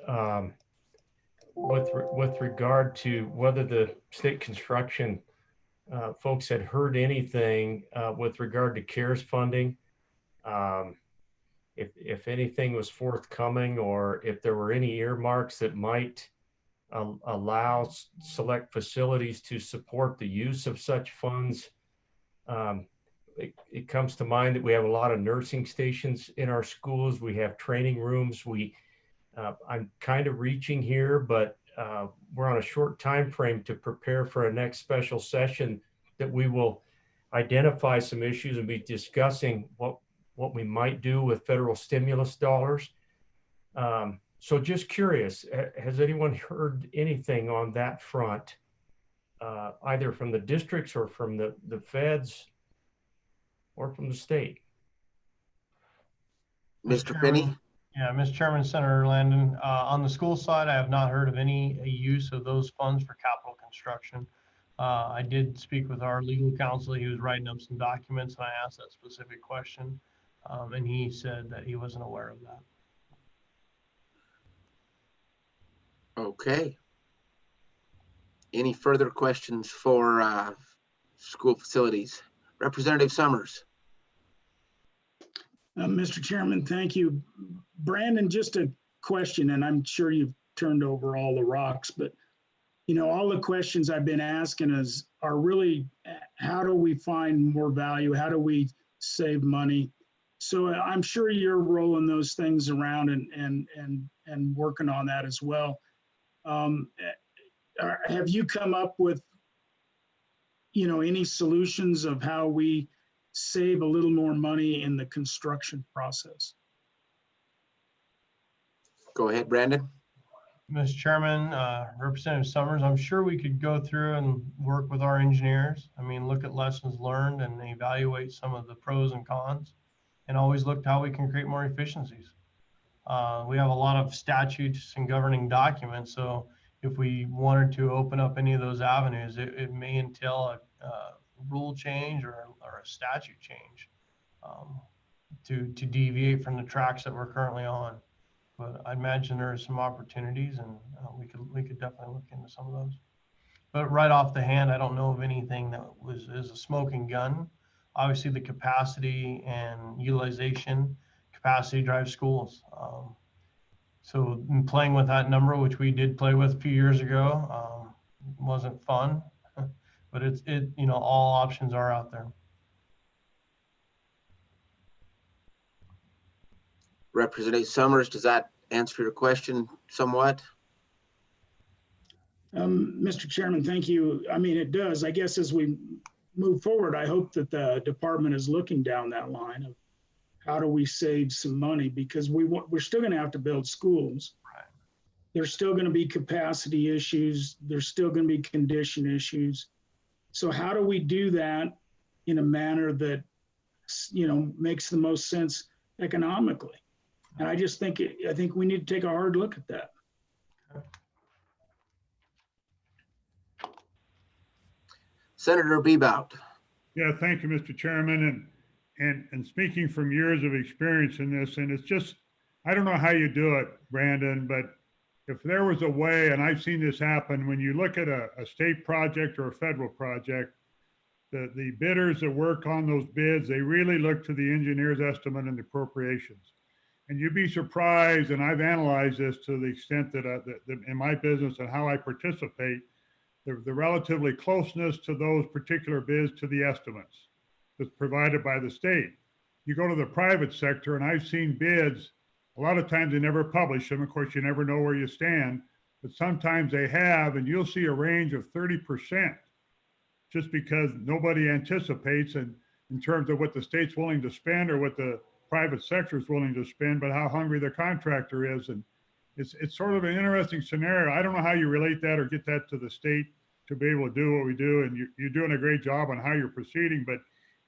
with regard to whether the state construction folks had heard anything with regard to CARES funding, if anything was forthcoming, or if there were any earmarks that might allow select facilities to support the use of such funds. It comes to mind that we have a lot of nursing stations in our schools. We have training rooms. I'm kind of reaching here, but we're on a short time frame to prepare for a next special session that we will identify some issues and be discussing what we might do with federal stimulus dollars. So just curious, has anyone heard anything on that front, either from the districts or from the feds or from the state? Mr. Finney? Yeah, Mr. Chairman, Senator Landon, on the school side, I have not heard of any use of those funds for capital construction. I did speak with our legal counsel. He was writing up some documents and I asked that specific question. And he said that he wasn't aware of that. Okay. Any further questions for school facilities? Representative Summers. Mr. Chairman, thank you. Brandon, just a question, and I'm sure you've turned over all the rocks, but all the questions I've been asking are really, how do we find more value? How do we save money? So I'm sure you're rolling those things around and working on that as well. Have you come up with, any solutions of how we save a little more money in the construction process? Go ahead, Brandon. Mr. Chairman, Representative Summers, I'm sure we could go through and work with our engineers. I mean, look at lessons learned and evaluate some of the pros and cons, and always look how we can create more efficiencies. We have a lot of statutes and governing documents, so if we wanted to open up any of those avenues, it may entail a rule change or a statute change to deviate from the tracks that we're currently on. But I imagine there are some opportunities, and we could definitely look into some of those. But right off the hand, I don't know of anything that is a smoking gun. Obviously, the capacity and utilization, capacity drives schools. So in playing with that number, which we did play with a few years ago, wasn't fun, but all options are out there. Representative Summers, does that answer your question somewhat? Mr. Chairman, thank you. I mean, it does. I guess as we move forward, I hope that the department is looking down that line of how do we save some money, because we're still going to have to build schools. Right. There's still going to be capacity issues. There's still going to be condition issues. So how do we do that in a manner that, makes the most sense economically? And I just think, I think we need to take a hard look at that. Senator Bebout. Yeah, thank you, Mr. Chairman. And speaking from years of experience in this, and it's just, I don't know how you do it, Brandon, but if there was a way, and I've seen this happen, when you look at a state project or a federal project, the bidders that work on those bids, they really look to the engineer's estimate and the appropriations. And you'd be surprised, and I've analyzed this to the extent that, that in my business and how I participate, the relatively closeness to those particular bids to the estimates that's provided by the state. You go to the private sector, and I've seen bids, a lot of times they never publish them. Of course, you never know where you stand, but sometimes they have, and you'll see a range of 30% just because nobody anticipates in terms of what the state's willing to spend or what the private sector is willing to spend, but how hungry the contractor is. And it's sort of an interesting scenario. I don't know how you relate that or get that to the state to be able to do what we do. And you're doing a great job on how you're proceeding, but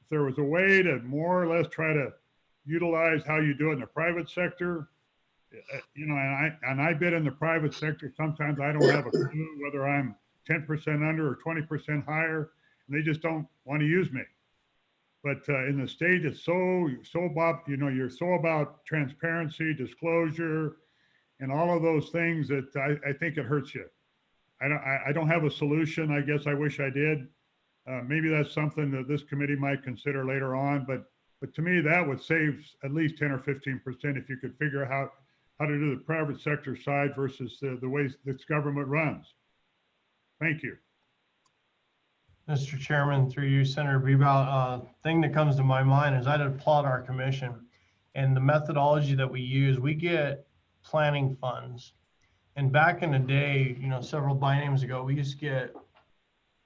if there was a way to more or less try to utilize how you do it in the private sector, and I bid in the private sector, sometimes I don't have a clue whether I'm 10% under or 20% higher, and they just don't want to use me. But in the state, it's so about, you're so about transparency, disclosure, and all of those things that I think it hurts you. I don't have a solution. I guess I wish I did. Maybe that's something that this committee might consider later on, but to me, that would save at least 10 or 15% if you could figure out how to do the private sector side versus the way this government runs. Thank you. Mr. Chairman, through you, Senator Bebout, thing that comes to my mind is I'd applaud our commission and the methodology that we use. We get planning funds. And back in the day, several bienniums ago, we used to get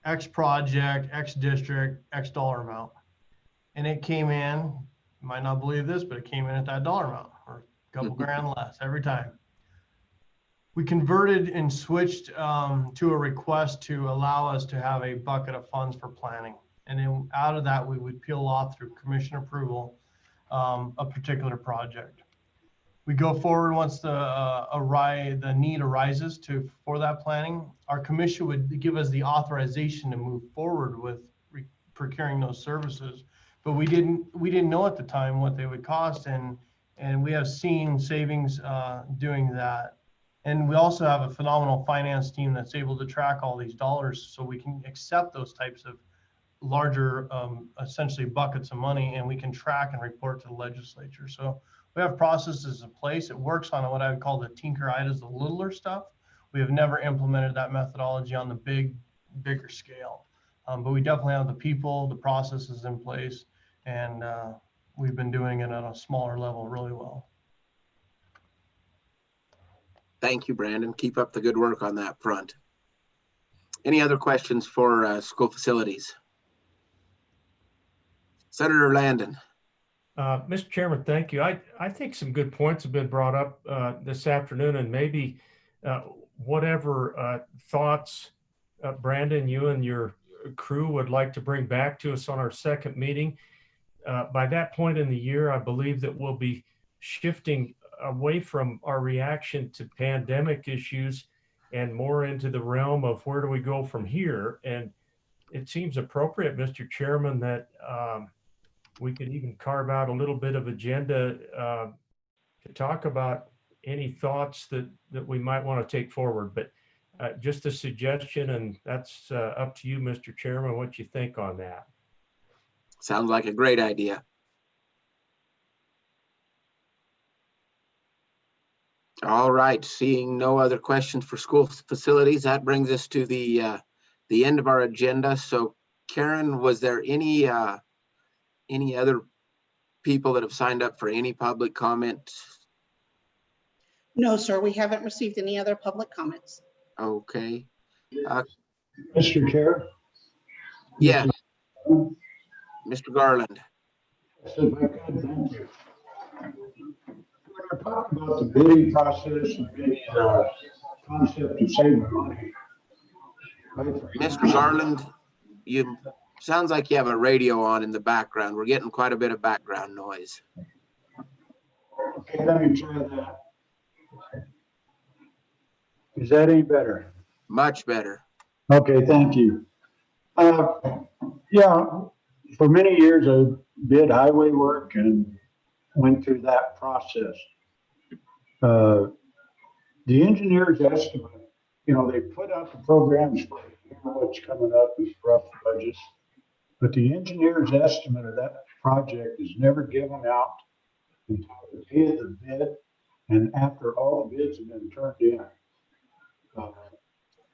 X project, X district, X dollar amount. And it came in, you might not believe this, but it came in at that dollar amount or a couple grand less every time. We converted and switched to a request to allow us to have a bucket of funds for planning. And then out of that, we would peel off through commission approval a particular project. We go forward once the need arises for that planning. Our commission would give us the authorization to move forward with procuring those services, but we didn't know at the time what they would cost, and we have seen savings doing that. And we also have a phenomenal finance team that's able to track all these dollars so we can accept those types of larger, essentially buckets of money, and we can track and report to the legislature. So we have processes in place. It works on what I would call the tinker-itis, the littler stuff. We have never implemented that methodology on the bigger scale. But we definitely have the people, the processes in place, and we've been doing it at a smaller level really well. Thank you, Brandon. Keep up the good work on that front. Any other questions for school facilities? Senator Landon. Mr. Chairman, thank you. I think some good points have been brought up this afternoon, and maybe whatever thoughts, Brandon, you and your crew would like to bring back to us on our second meeting. By that point in the year, I believe that we'll be shifting away from our reaction to pandemic issues and more into the realm of where do we go from here. And it seems appropriate, Mr. Chairman, that we could even carve out a little bit of agenda to talk about any thoughts that we might want to take forward. But just a suggestion, and that's up to you, Mr. Chairman, what you think on that. Sounds like a great idea. All right, seeing no other questions for school facilities, that brings us to the end of our agenda. So Karen, was there any other people that have signed up for any public comment? No, sir, we haven't received any other public comments. Okay. Mr. Chair? Yeah. Mr. Garland. If I could, thank you. When I talk about the bidding process and the concept of saving money. Mr. Garland, you sounds like you have a radio on in the background. We're getting quite a bit of background noise. Okay, let me try that. Is that any better? Much better. Okay, thank you. Yeah, for many years I did highway work and went through that process. The engineer's estimate, you know, they put out the programs for what's coming up is rough budgets, but the engineer's estimate of that project is never given out until the day of the bid and after all the bids have been turned in.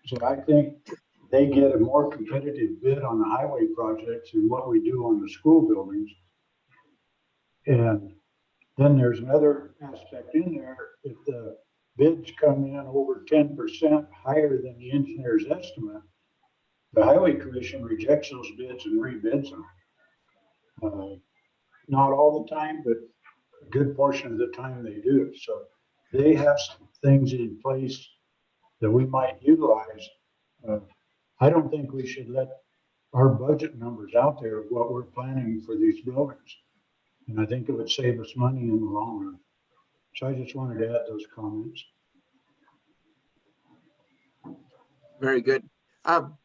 So I think they get a more competitive bid on the highway projects than what we do on the school buildings. And then there's another aspect in there. If the bids come in over 10% higher than the engineer's estimate, the Highway Commission rejects those bids and rebids them. Not all the time, but a good portion of the time they do. So they have some things in place that we might utilize. I don't think we should let our budget numbers out there of what we're planning for these buildings. And I think it would save us money in the long run. So I just wanted to add those comments. Very good.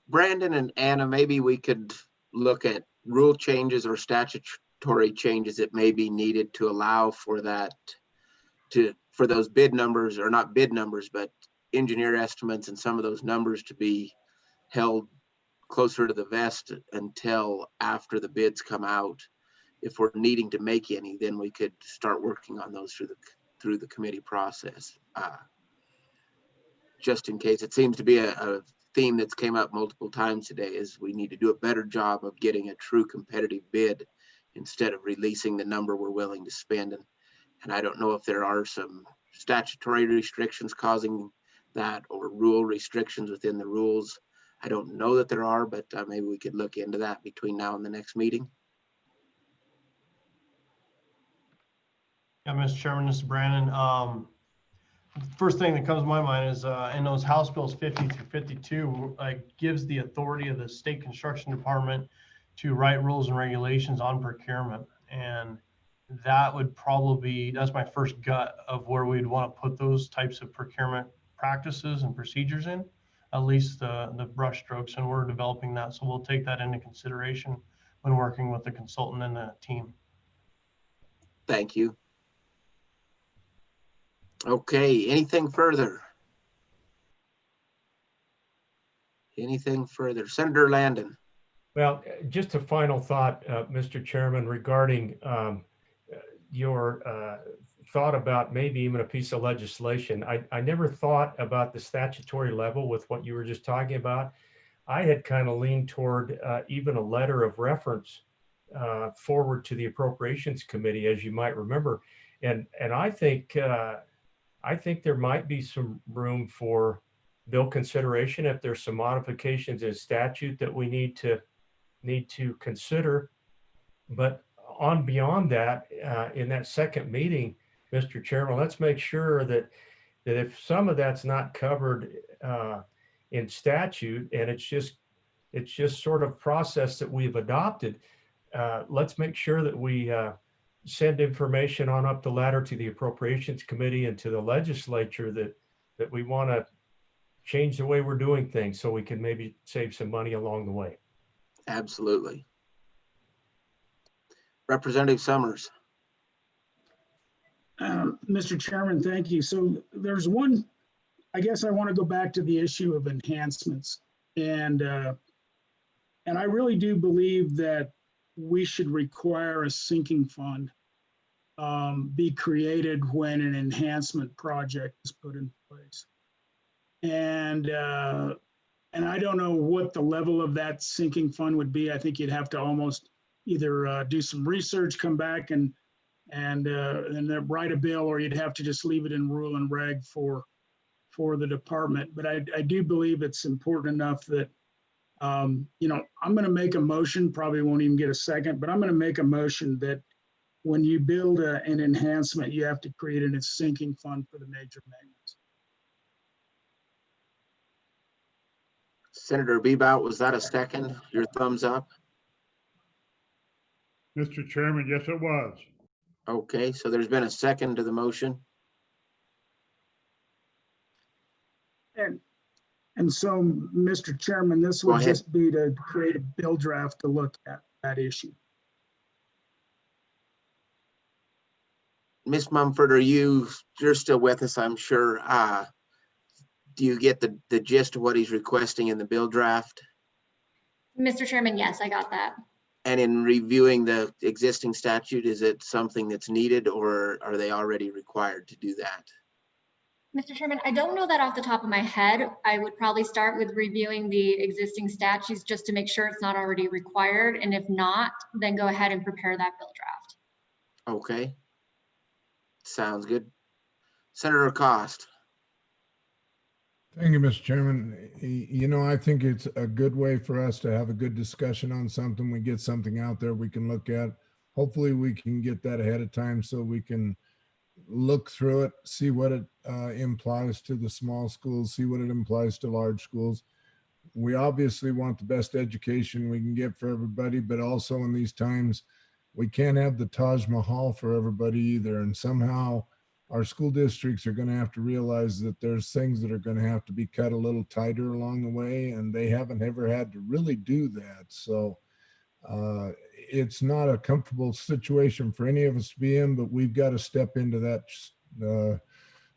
Brandon and Anna, maybe we could look at rule changes or statutory changes that may be needed to allow for that, for those bid numbers, or not bid numbers, but engineer estimates and some of those numbers to be held closer to the vest until after the bids come out. If we're needing to make any, then we could start working on those through the committee process. Just in case, it seems to be a theme that's came up multiple times today, is we need to do a better job of getting a true competitive bid instead of releasing the number we're willing to spend. And I don't know if there are some statutory restrictions causing that, or rule restrictions within the rules. I don't know that there are, but maybe we could look into that between now and the next meeting. Yeah, Mr. Chairman, this is Brandon. First thing that comes to my mind is in those House Bills 50 through 52, gives the authority of the state construction department to write rules and regulations on procurement. And that would probably be, that's my first gut of where we'd want to put those types of procurement practices and procedures in, at least the brush strokes, and we're developing that. So we'll take that into consideration when working with the consultant and the team. Thank you. Okay, anything further? Anything further? Senator Landon. Well, just a final thought, Mr. Chairman, regarding your thought about maybe even a piece of legislation. I never thought about the statutory level with what you were just talking about. I had kind of leaned toward even a letter of reference forward to the Appropriations Committee, as you might remember. And I think there might be some room for bill consideration if there's some modifications in statute that we need to consider. But on beyond that, in that second meeting, Mr. Chairman, let's make sure that if some of that's not covered in statute, and it's just sort of process that we've adopted, let's make sure that we send information on up the ladder to the Appropriations Committee and to the legislature that we want to change the way we're doing things so we can maybe save some money along the way. Absolutely. Representative Summers. Mr. Chairman, thank you. So there's one I guess I want to go back to the issue of enhancements. And I really do believe that we should require a sinking fund be created when an enhancement project is put in place. And I don't know what the level of that sinking fund would be. I think you'd have to almost either do some research, come back and then write a bill, or you'd have to just leave it in rule and reg for the department. But I do believe it's important enough that, you know, I'm going to make a motion, probably won't even get a second, but I'm going to make a motion that when you build an enhancement, you have to create a sinking fund for the major maintenance. Senator Bebout, was that a second? Your thumbs up? Mr. Chairman, yes, it was. Okay, so there's been a second to the motion. And so, Mr. Chairman, this Go would ahead. just be to create a bill draft to look at that issue. Ms. Mumford, you're still with us, I'm sure. Do you get the gist of what he's requesting in the bill draft? Mr. Chairman, yes, I got that. And in reviewing the existing statute, is it something that's needed, or are they already required to do that? Mr. Chairman, I don't know that off the top of my head. I would probably start with reviewing the existing statutes just to make sure it's not already required. And if not, then go ahead and prepare that bill draft. Okay. Sounds good. Senator Cost. Thank you, Mr. Chairman. You know, I think it's a good way for us to have a good discussion on something. We get something out there we can look at. Hopefully we can get that ahead of time so we can look through it, see what it implies to the small schools, see what it implies to large schools. We obviously want the best education we can get for everybody, but also in these times, we can't have the Taj Mahal for everybody either. And somehow our school districts are going to have to realize that there's things that are going to have to be cut a little tighter along the way, and they haven't ever had to really do that. So it's not a comfortable situation for any of us to be in, but we've got to step into that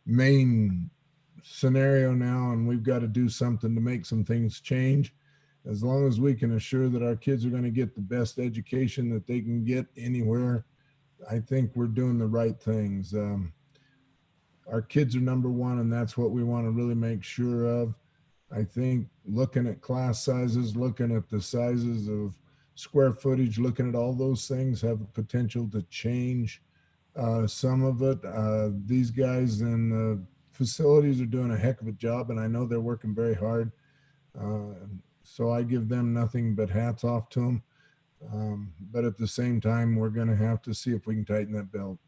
main scenario now, and we've got to do something to make some things change. As long as we can assure that our kids are going to get the best education that they can get anywhere, I think we're doing the right things. Our kids are number one, and that's what we want to really make sure of. I think looking at class sizes, looking at the sizes of square footage, looking at all those things have the potential to change some of it. These guys in the facilities are doing a heck of a job, and I know they're working very hard. So I give them nothing but hats off to them. But at the same time, we're going to have to see if we can tighten that belt.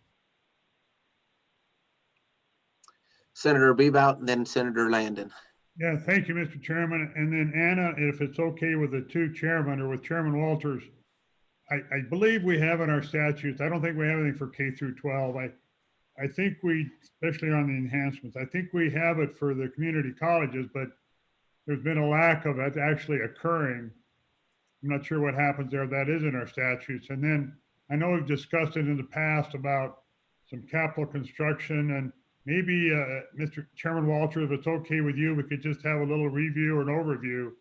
Senator Bebout and then Senator Landon. Yeah, thank you, Mr. Chairman. And then Anna, if it's okay with the two chairmen or with Chairman Walters, I believe we have in our statutes, I don't think we have anything for K through 12. I think we, especially on the enhancements, I think we have it for the community colleges, but there's been a lack of it actually occurring. I'm not sure what happens there. That is in our statutes. And then I know we've discussed it in the past about some capital construction, and maybe Mr. Chairman Walter, if it's okay with you, we could just have a little review or an overview of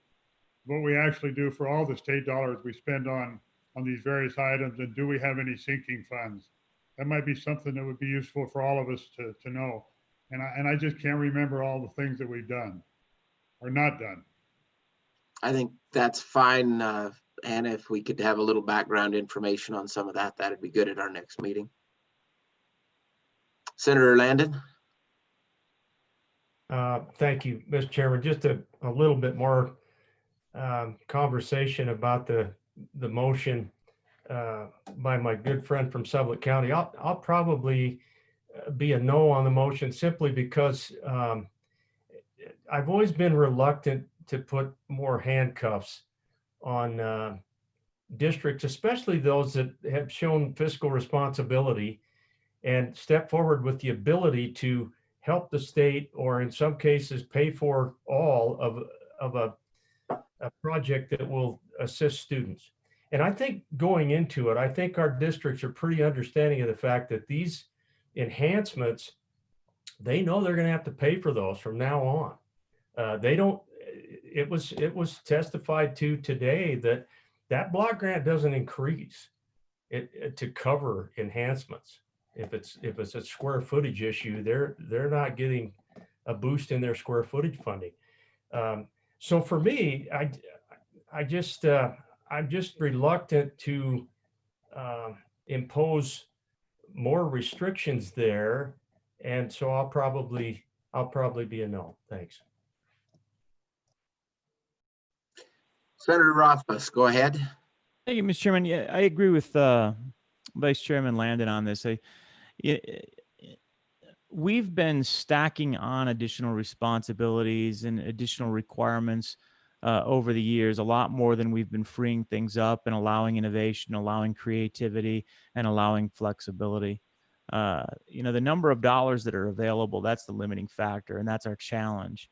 what we actually do for all the state dollars we spend on these various items, and do we have any sinking funds? That might be something that would be useful for all of us to know. And I just can't remember all the things that we've done or not done. I think that's fine. Anna, if we could have a little background information on some of that, that'd be good at our next meeting. Senator Landon. Thank you, Mr. Chairman. Just a little bit more conversation about the motion by my good friend from Sublette County. I'll probably be a no on the motion simply because I've always been reluctant to put more handcuffs on districts, especially those that have shown fiscal responsibility and step forward with the ability to help the state, or in some cases pay for all of a project that will assist students. And I think going into it, I think our districts are pretty understanding of the fact that these enhancements they know they're going to have to pay for those from now on. They don't, it was testified to today that that block grant doesn't increase it to cover enhancements. If it's a square footage issue, they're not getting a boost in their square footage funding. So for me, I'm just reluctant to impose more restrictions there, and so I'll probably be a no. Thanks. Senator Rothfuss, go ahead. Thank you, Mr. Chairman. Yeah, I agree with Vice Chairman Landon on this. We've been stacking on additional responsibilities and additional requirements over the years, a lot more than we've been freeing things up and allowing innovation, allowing creativity, and allowing flexibility. The number of dollars that are available, that's the limiting factor, and that's our challenge.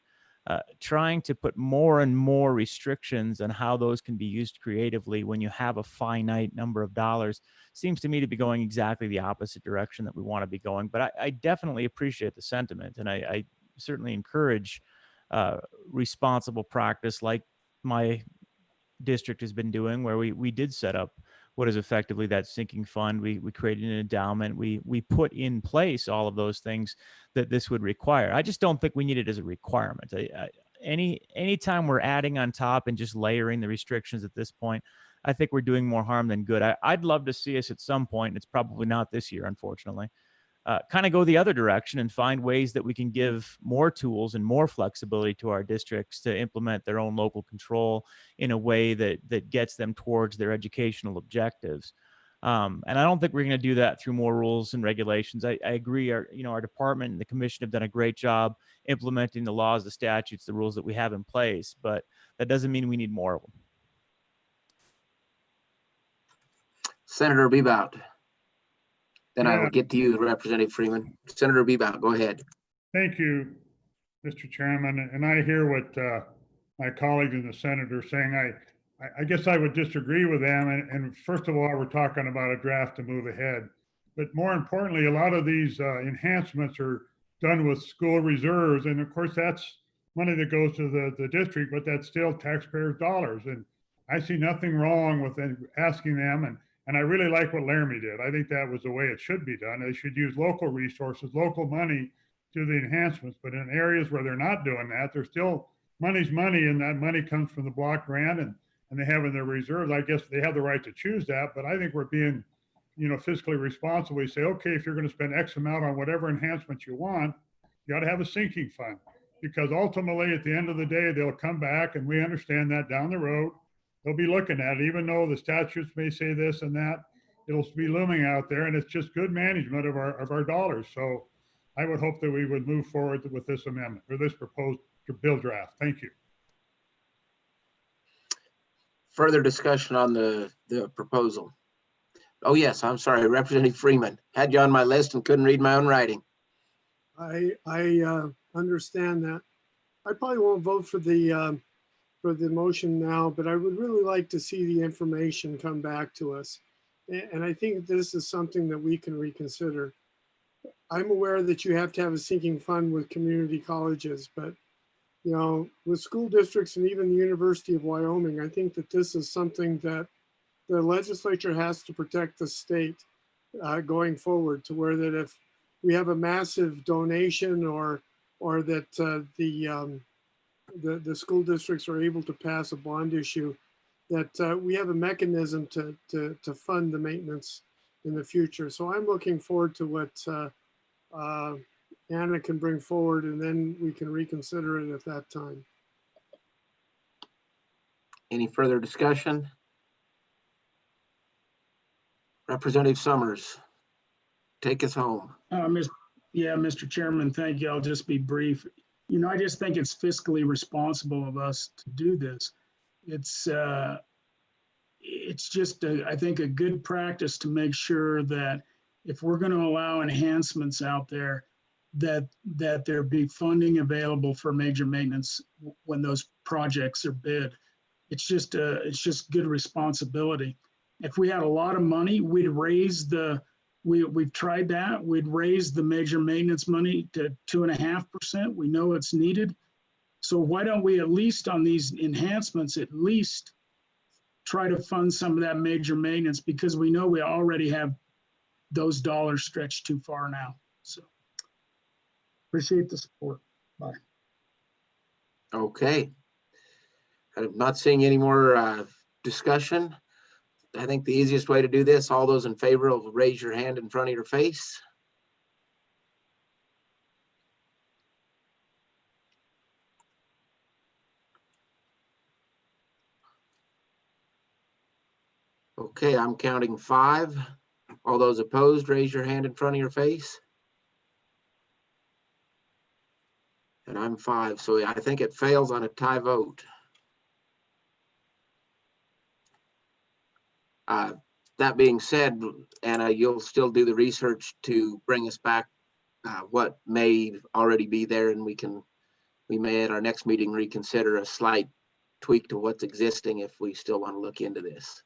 Trying to put more and more restrictions on how those can be used creatively when you have a finite number of dollars seems to me to be going exactly the opposite direction that we want to be going. But I definitely appreciate the sentiment, and I certainly encourage responsible practice like my district has been doing, where we did set up what is effectively that sinking fund. We created an endowment. We put in place all of those things that this would require. I just don't think we need it as a requirement. Anytime we're adding on top and just layering the restrictions at this point, I think we're doing more harm than good. I'd love to see us at some point, and it's probably not this year, unfortunately, kind of go the other direction and find ways that we can give more tools and more flexibility to our districts to implement their own local control in a way that gets them towards their educational objectives. And I don't think we're going to do that through more rules and regulations. I agree. Our department and the commission have done a great job implementing the laws, the statutes, the rules that we have in place, but that doesn't mean we need more of them. Senator Bebout. Then I will get to you, Representative Freeman. Senator Bebout, go ahead. Thank you, Mr. Chairman. And I hear what my colleagues in the Senate are saying. I guess I would disagree with them. And first of all, we're talking about a draft to move ahead. But more importantly, a lot of these enhancements are done with school reserves. And of course, that's money that goes to the district, but that's still taxpayers' dollars. And I see nothing wrong with asking them. And I really like what Laramie did. I think that was the way it should be done. They should use local resources, local money to the enhancements. But in areas where they're not doing that, there's still money's money, and that money comes from the block grant and they have in their reserves. I guess they have the right to choose that, but I think we're being, fiscally responsible. We say, okay, if you're going to spend X amount on whatever enhancements you want, you got to have a sinking fund, because ultimately at the end of the day, they'll come back, and we understand that down the road. They'll be looking at it, even though the statutes may say this and that, it'll be looming out there, and it's just good management of our dollars. So I would hope that we would move forward with this amendment or this proposed bill draft. Thank you. Further discussion on the proposal. Oh, yes, I'm sorry, Representative Freeman. Had you on my list and couldn't read my own writing. I understand that. I probably won't vote for the motion now, but I would really like to see the information come back to us. And I think this is something that we can reconsider. I'm aware that you have to have a sinking fund with community colleges, but with school districts and even the University of Wyoming, I think that this is something that the legislature has to protect the state going forward, to where that if we have a massive donation or that the school districts are able to pass a bond issue, that we have a mechanism to fund the maintenance in the future. So I'm looking forward to what Anna can bring forward, and then we can reconsider it at that time. Any further discussion? Representative Summers, take us home. Mr. Chairman, thank you. I'll just be brief. I just think it's fiscally responsible of us to do this. It's just, I think, a good practice to make sure that if we're going to allow enhancements out there, that there be funding available for major maintenance when those projects are bid. It's just good responsibility. If we had a lot of money, we'd raise the We've tried that. We'd raised the major maintenance money to 2.5%. We know it's needed. So why don't we at least on these enhancements, at least try to fund some of that major maintenance, because we know we already have those dollars stretched too far now. So appreciate the support. Bye. Okay. I'm not seeing any more discussion. I think the easiest way to do this, all those in favor will raise your hand in front of your face. Okay, I'm counting 5. All those opposed, raise your hand in front of your face. And I'm 5, so I think it fails on a tie vote. That being said, Anna, you'll still do the research to bring us back what may already be there, and we may at our next meeting reconsider a slight tweak to what's existing if we still want to look into this.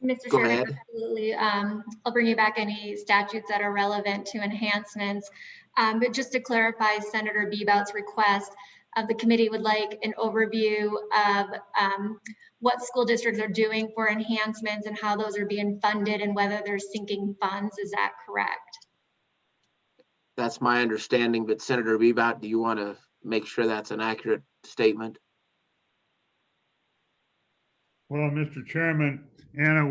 Mr. Go Chairman, ahead. absolutely. I'll bring you back any statutes that are relevant to enhancements. But just to clarify Senator Bebout's request, the committee would like an overview of what school districts are doing for enhancements and how those are being funded and whether they're sinking funds. Is that correct? That's my understanding, but Senator Bebout, do you want to make sure that's an accurate statement? Well, Mr. Chairman, Anna,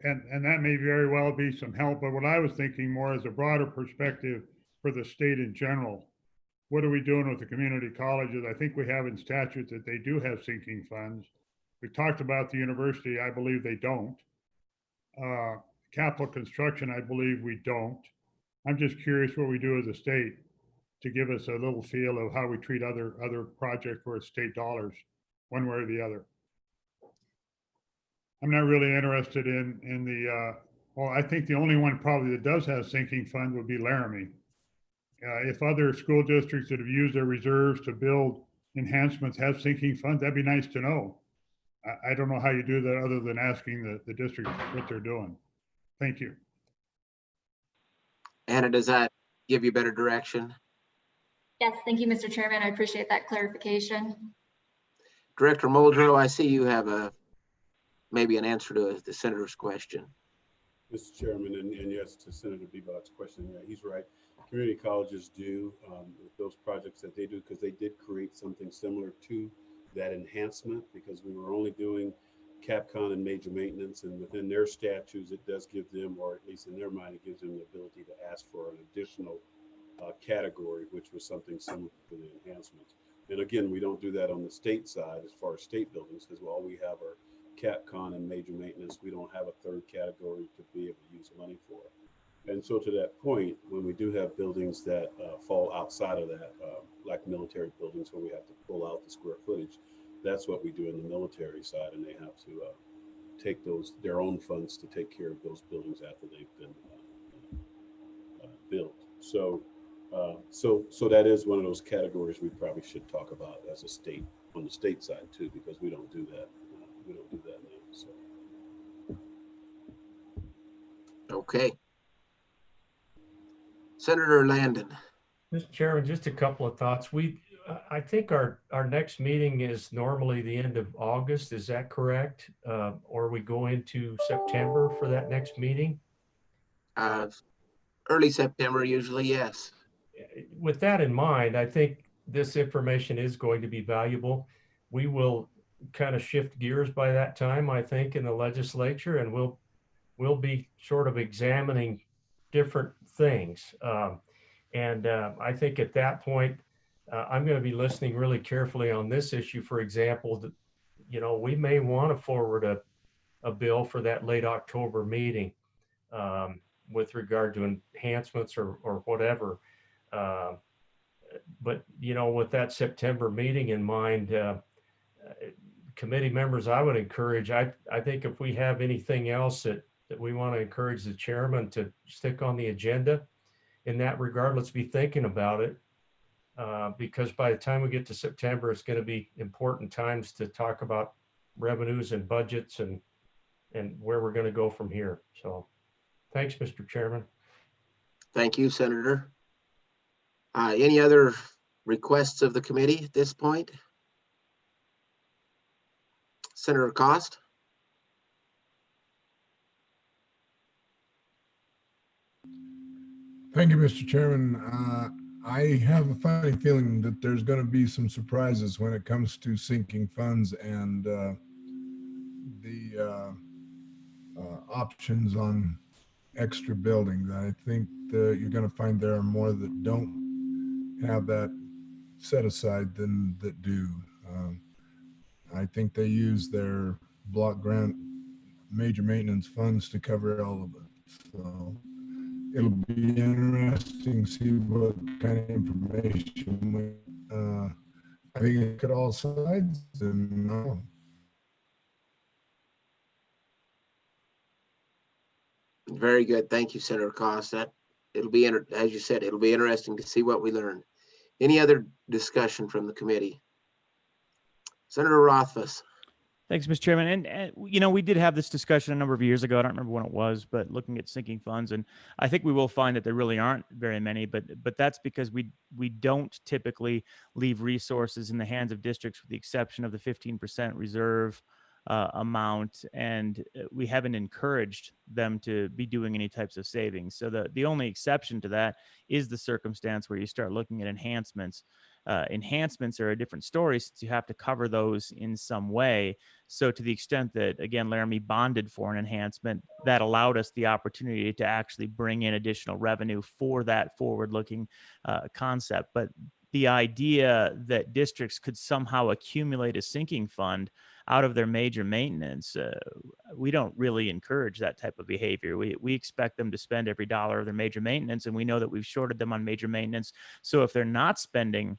and that may very well be some help, but what I was thinking more is a broader perspective for the state in general. What are we doing with the community colleges? I think we have in statute that they do have sinking funds. We talked about the university. I believe they don't. Capital construction, I believe we don't. I'm just curious what we do as a state to give us a little feel of how we treat other projects where it's state dollars, one way or the other. I'm not really interested in the, well, I think the only one probably that does have sinking fund would be Laramie. If other school districts that have used their reserves to build enhancements have sinking funds, that'd be nice to know. I don't know how you do that other than asking the district what they're doing. Thank you. Anna, does that give you better direction? Yes, thank you, Mr. Chairman. I appreciate that clarification. Director Muldrow, I see you have maybe an answer to the senator's question. Mr. Chairman, and yes, to Senator Bebout's question, yeah, he's right. Community colleges do with those projects that they do, because they did create something similar to that enhancement, because we were only doing CapCon and major maintenance, and within their statutes, it does give them, or at least in their mind, it gives them the ability to ask for an additional category, which was something similar to the enhancements. And again, we don't do that on the state side as far as state buildings, because all we have are CapCon and major maintenance. We don't have a third category to be able to use money for. And so to that point, when we do have buildings that fall outside of that, like military buildings where we have to pull out the square footage, that's what we do in the military side, and they have to take their own funds to take care of those buildings after they've been built. So that is one of those categories we probably should talk about as a state, on the state side too, because we don't do that. We don't do that now. So. Okay. Senator Landon. Mr. Chairman, just a couple of thoughts. I think our next meeting is normally the end of August. Is that correct? Or we go into September for that next meeting? Early September, usually, yes. With that in mind, I think this information is going to be valuable. We will kind of shift gears by that time, I think, in the legislature, and we'll be sort of examining different things. I think at that point, I'm going to be listening really carefully on this issue. For example, that, you know, we may want to forward a bill for that late October meeting with regard to enhancements or whatever. But, you know, with that September meeting in mind, committee members, I would encourage, I think if we have anything else that we want to encourage the chairman to stick on the agenda in that regard, let's be thinking about it. Because by the time we get to September, it's going to be important times to talk about revenues and budgets and where we're going to go from here. So Thanks, Mr. Chairman. Thank you, Senator. Any other requests of the committee at this point? Senator Cost? Thank you, Mr. Chairman. I have a funny feeling that there's going to be some surprises when it comes to sinking funds and the options on extra buildings. I think that you're going to find there are more that don't have that set aside than that do. I think they use their block grant major maintenance funds to cover all of it. So it'll be interesting to see what kind of information I think it could all sides and no. Very good. Thank you, Senator Cost. That it'll be, as you said, it'll be interesting to see what we learn. Any other discussion from the committee? Senator Rothfuss. Thanks, Mr. Chairman. And you know, we did have this discussion a number of years ago. I don't remember when it was, but looking at sinking funds, and I think we will find that there really aren't very many. But that's because we don't typically leave resources in the hands of districts, with the exception of the 15% reserve amount, and we haven't encouraged them to be doing any types of savings. So the only exception to that is the circumstance where you start looking at enhancements. Enhancements are a different story, since you have to cover those in some way. So to the extent that, again, Laramie bonded for an enhancement, that allowed us the opportunity to actually bring in additional revenue for that forward-looking concept. But the idea that districts could somehow accumulate a sinking fund out of their major maintenance, we don't really encourage that type of behavior. We expect them to spend every dollar of their major maintenance, and we know that we've shorted them on major maintenance. So if they're not spending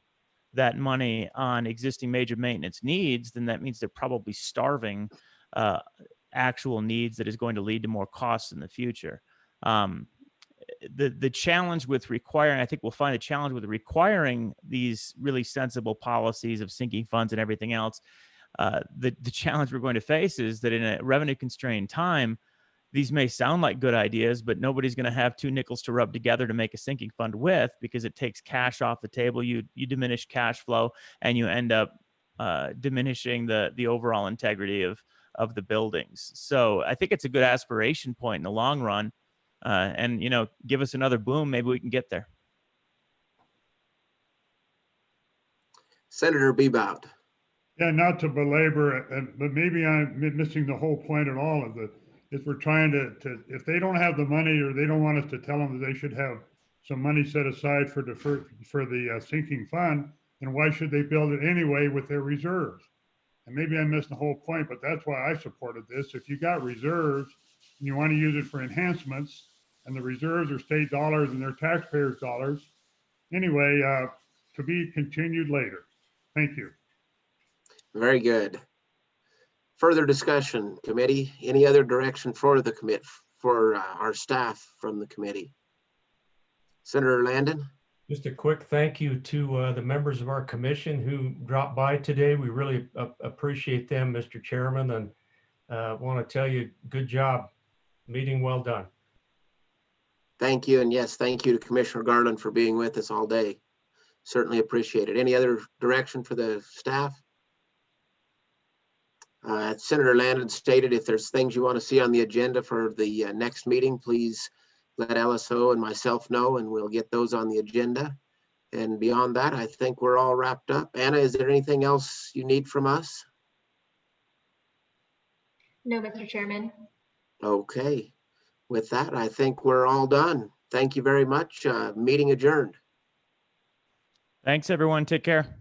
that money on existing major maintenance needs, then that means they're probably starving actual needs that is going to lead to more costs in the future. The challenge with requiring, I think we'll find the challenge with requiring these really sensible policies of sinking funds and everything else. The challenge we're going to face is that in a revenue constrained time, these may sound like good ideas, but nobody's going to have two nickels to rub together to make a sinking fund with, because it takes cash off the table. You diminish cash flow, and you end up diminishing the overall integrity of the buildings. So I think it's a good aspiration point in the long run. And, you know, give us another boom, maybe we can get there. Senator Bebout. Yeah, not to belabor it, but maybe I'm missing the whole point at all of it. Is we're trying to, if they don't have the money, or they don't want us to tell them that they should have some money set aside for the sinking fund, then why should they build it anyway with their reserves? And maybe I missed the whole point, but that's why I supported this. If you got reserves and you want to use it for enhancements, and the reserves are state dollars and they're taxpayers' dollars, anyway, to be continued later. Thank you. Very good. Further discussion, committee. Any other direction for the commit for our staff from the committee? Senator Landon. Just a quick thank you to the members of our commission who dropped by today. We really appreciate them, Mr. Chairman, and want to tell you, good job. Meeting well done. Thank you. And yes, thank you to Commissioner Garland for being with us all day. Certainly appreciate it. Any other direction for the staff? Senator Landon stated if there's things you want to see on the agenda for the next meeting, please let LSO and myself know, and we'll get those on the agenda. And beyond that, I think we're all wrapped up. Anna, is there anything else you need from us? No, Mr. Chairman. Okay. With that, I think we're all done. Thank you very much. Meeting adjourned. Thanks, everyone. Take care.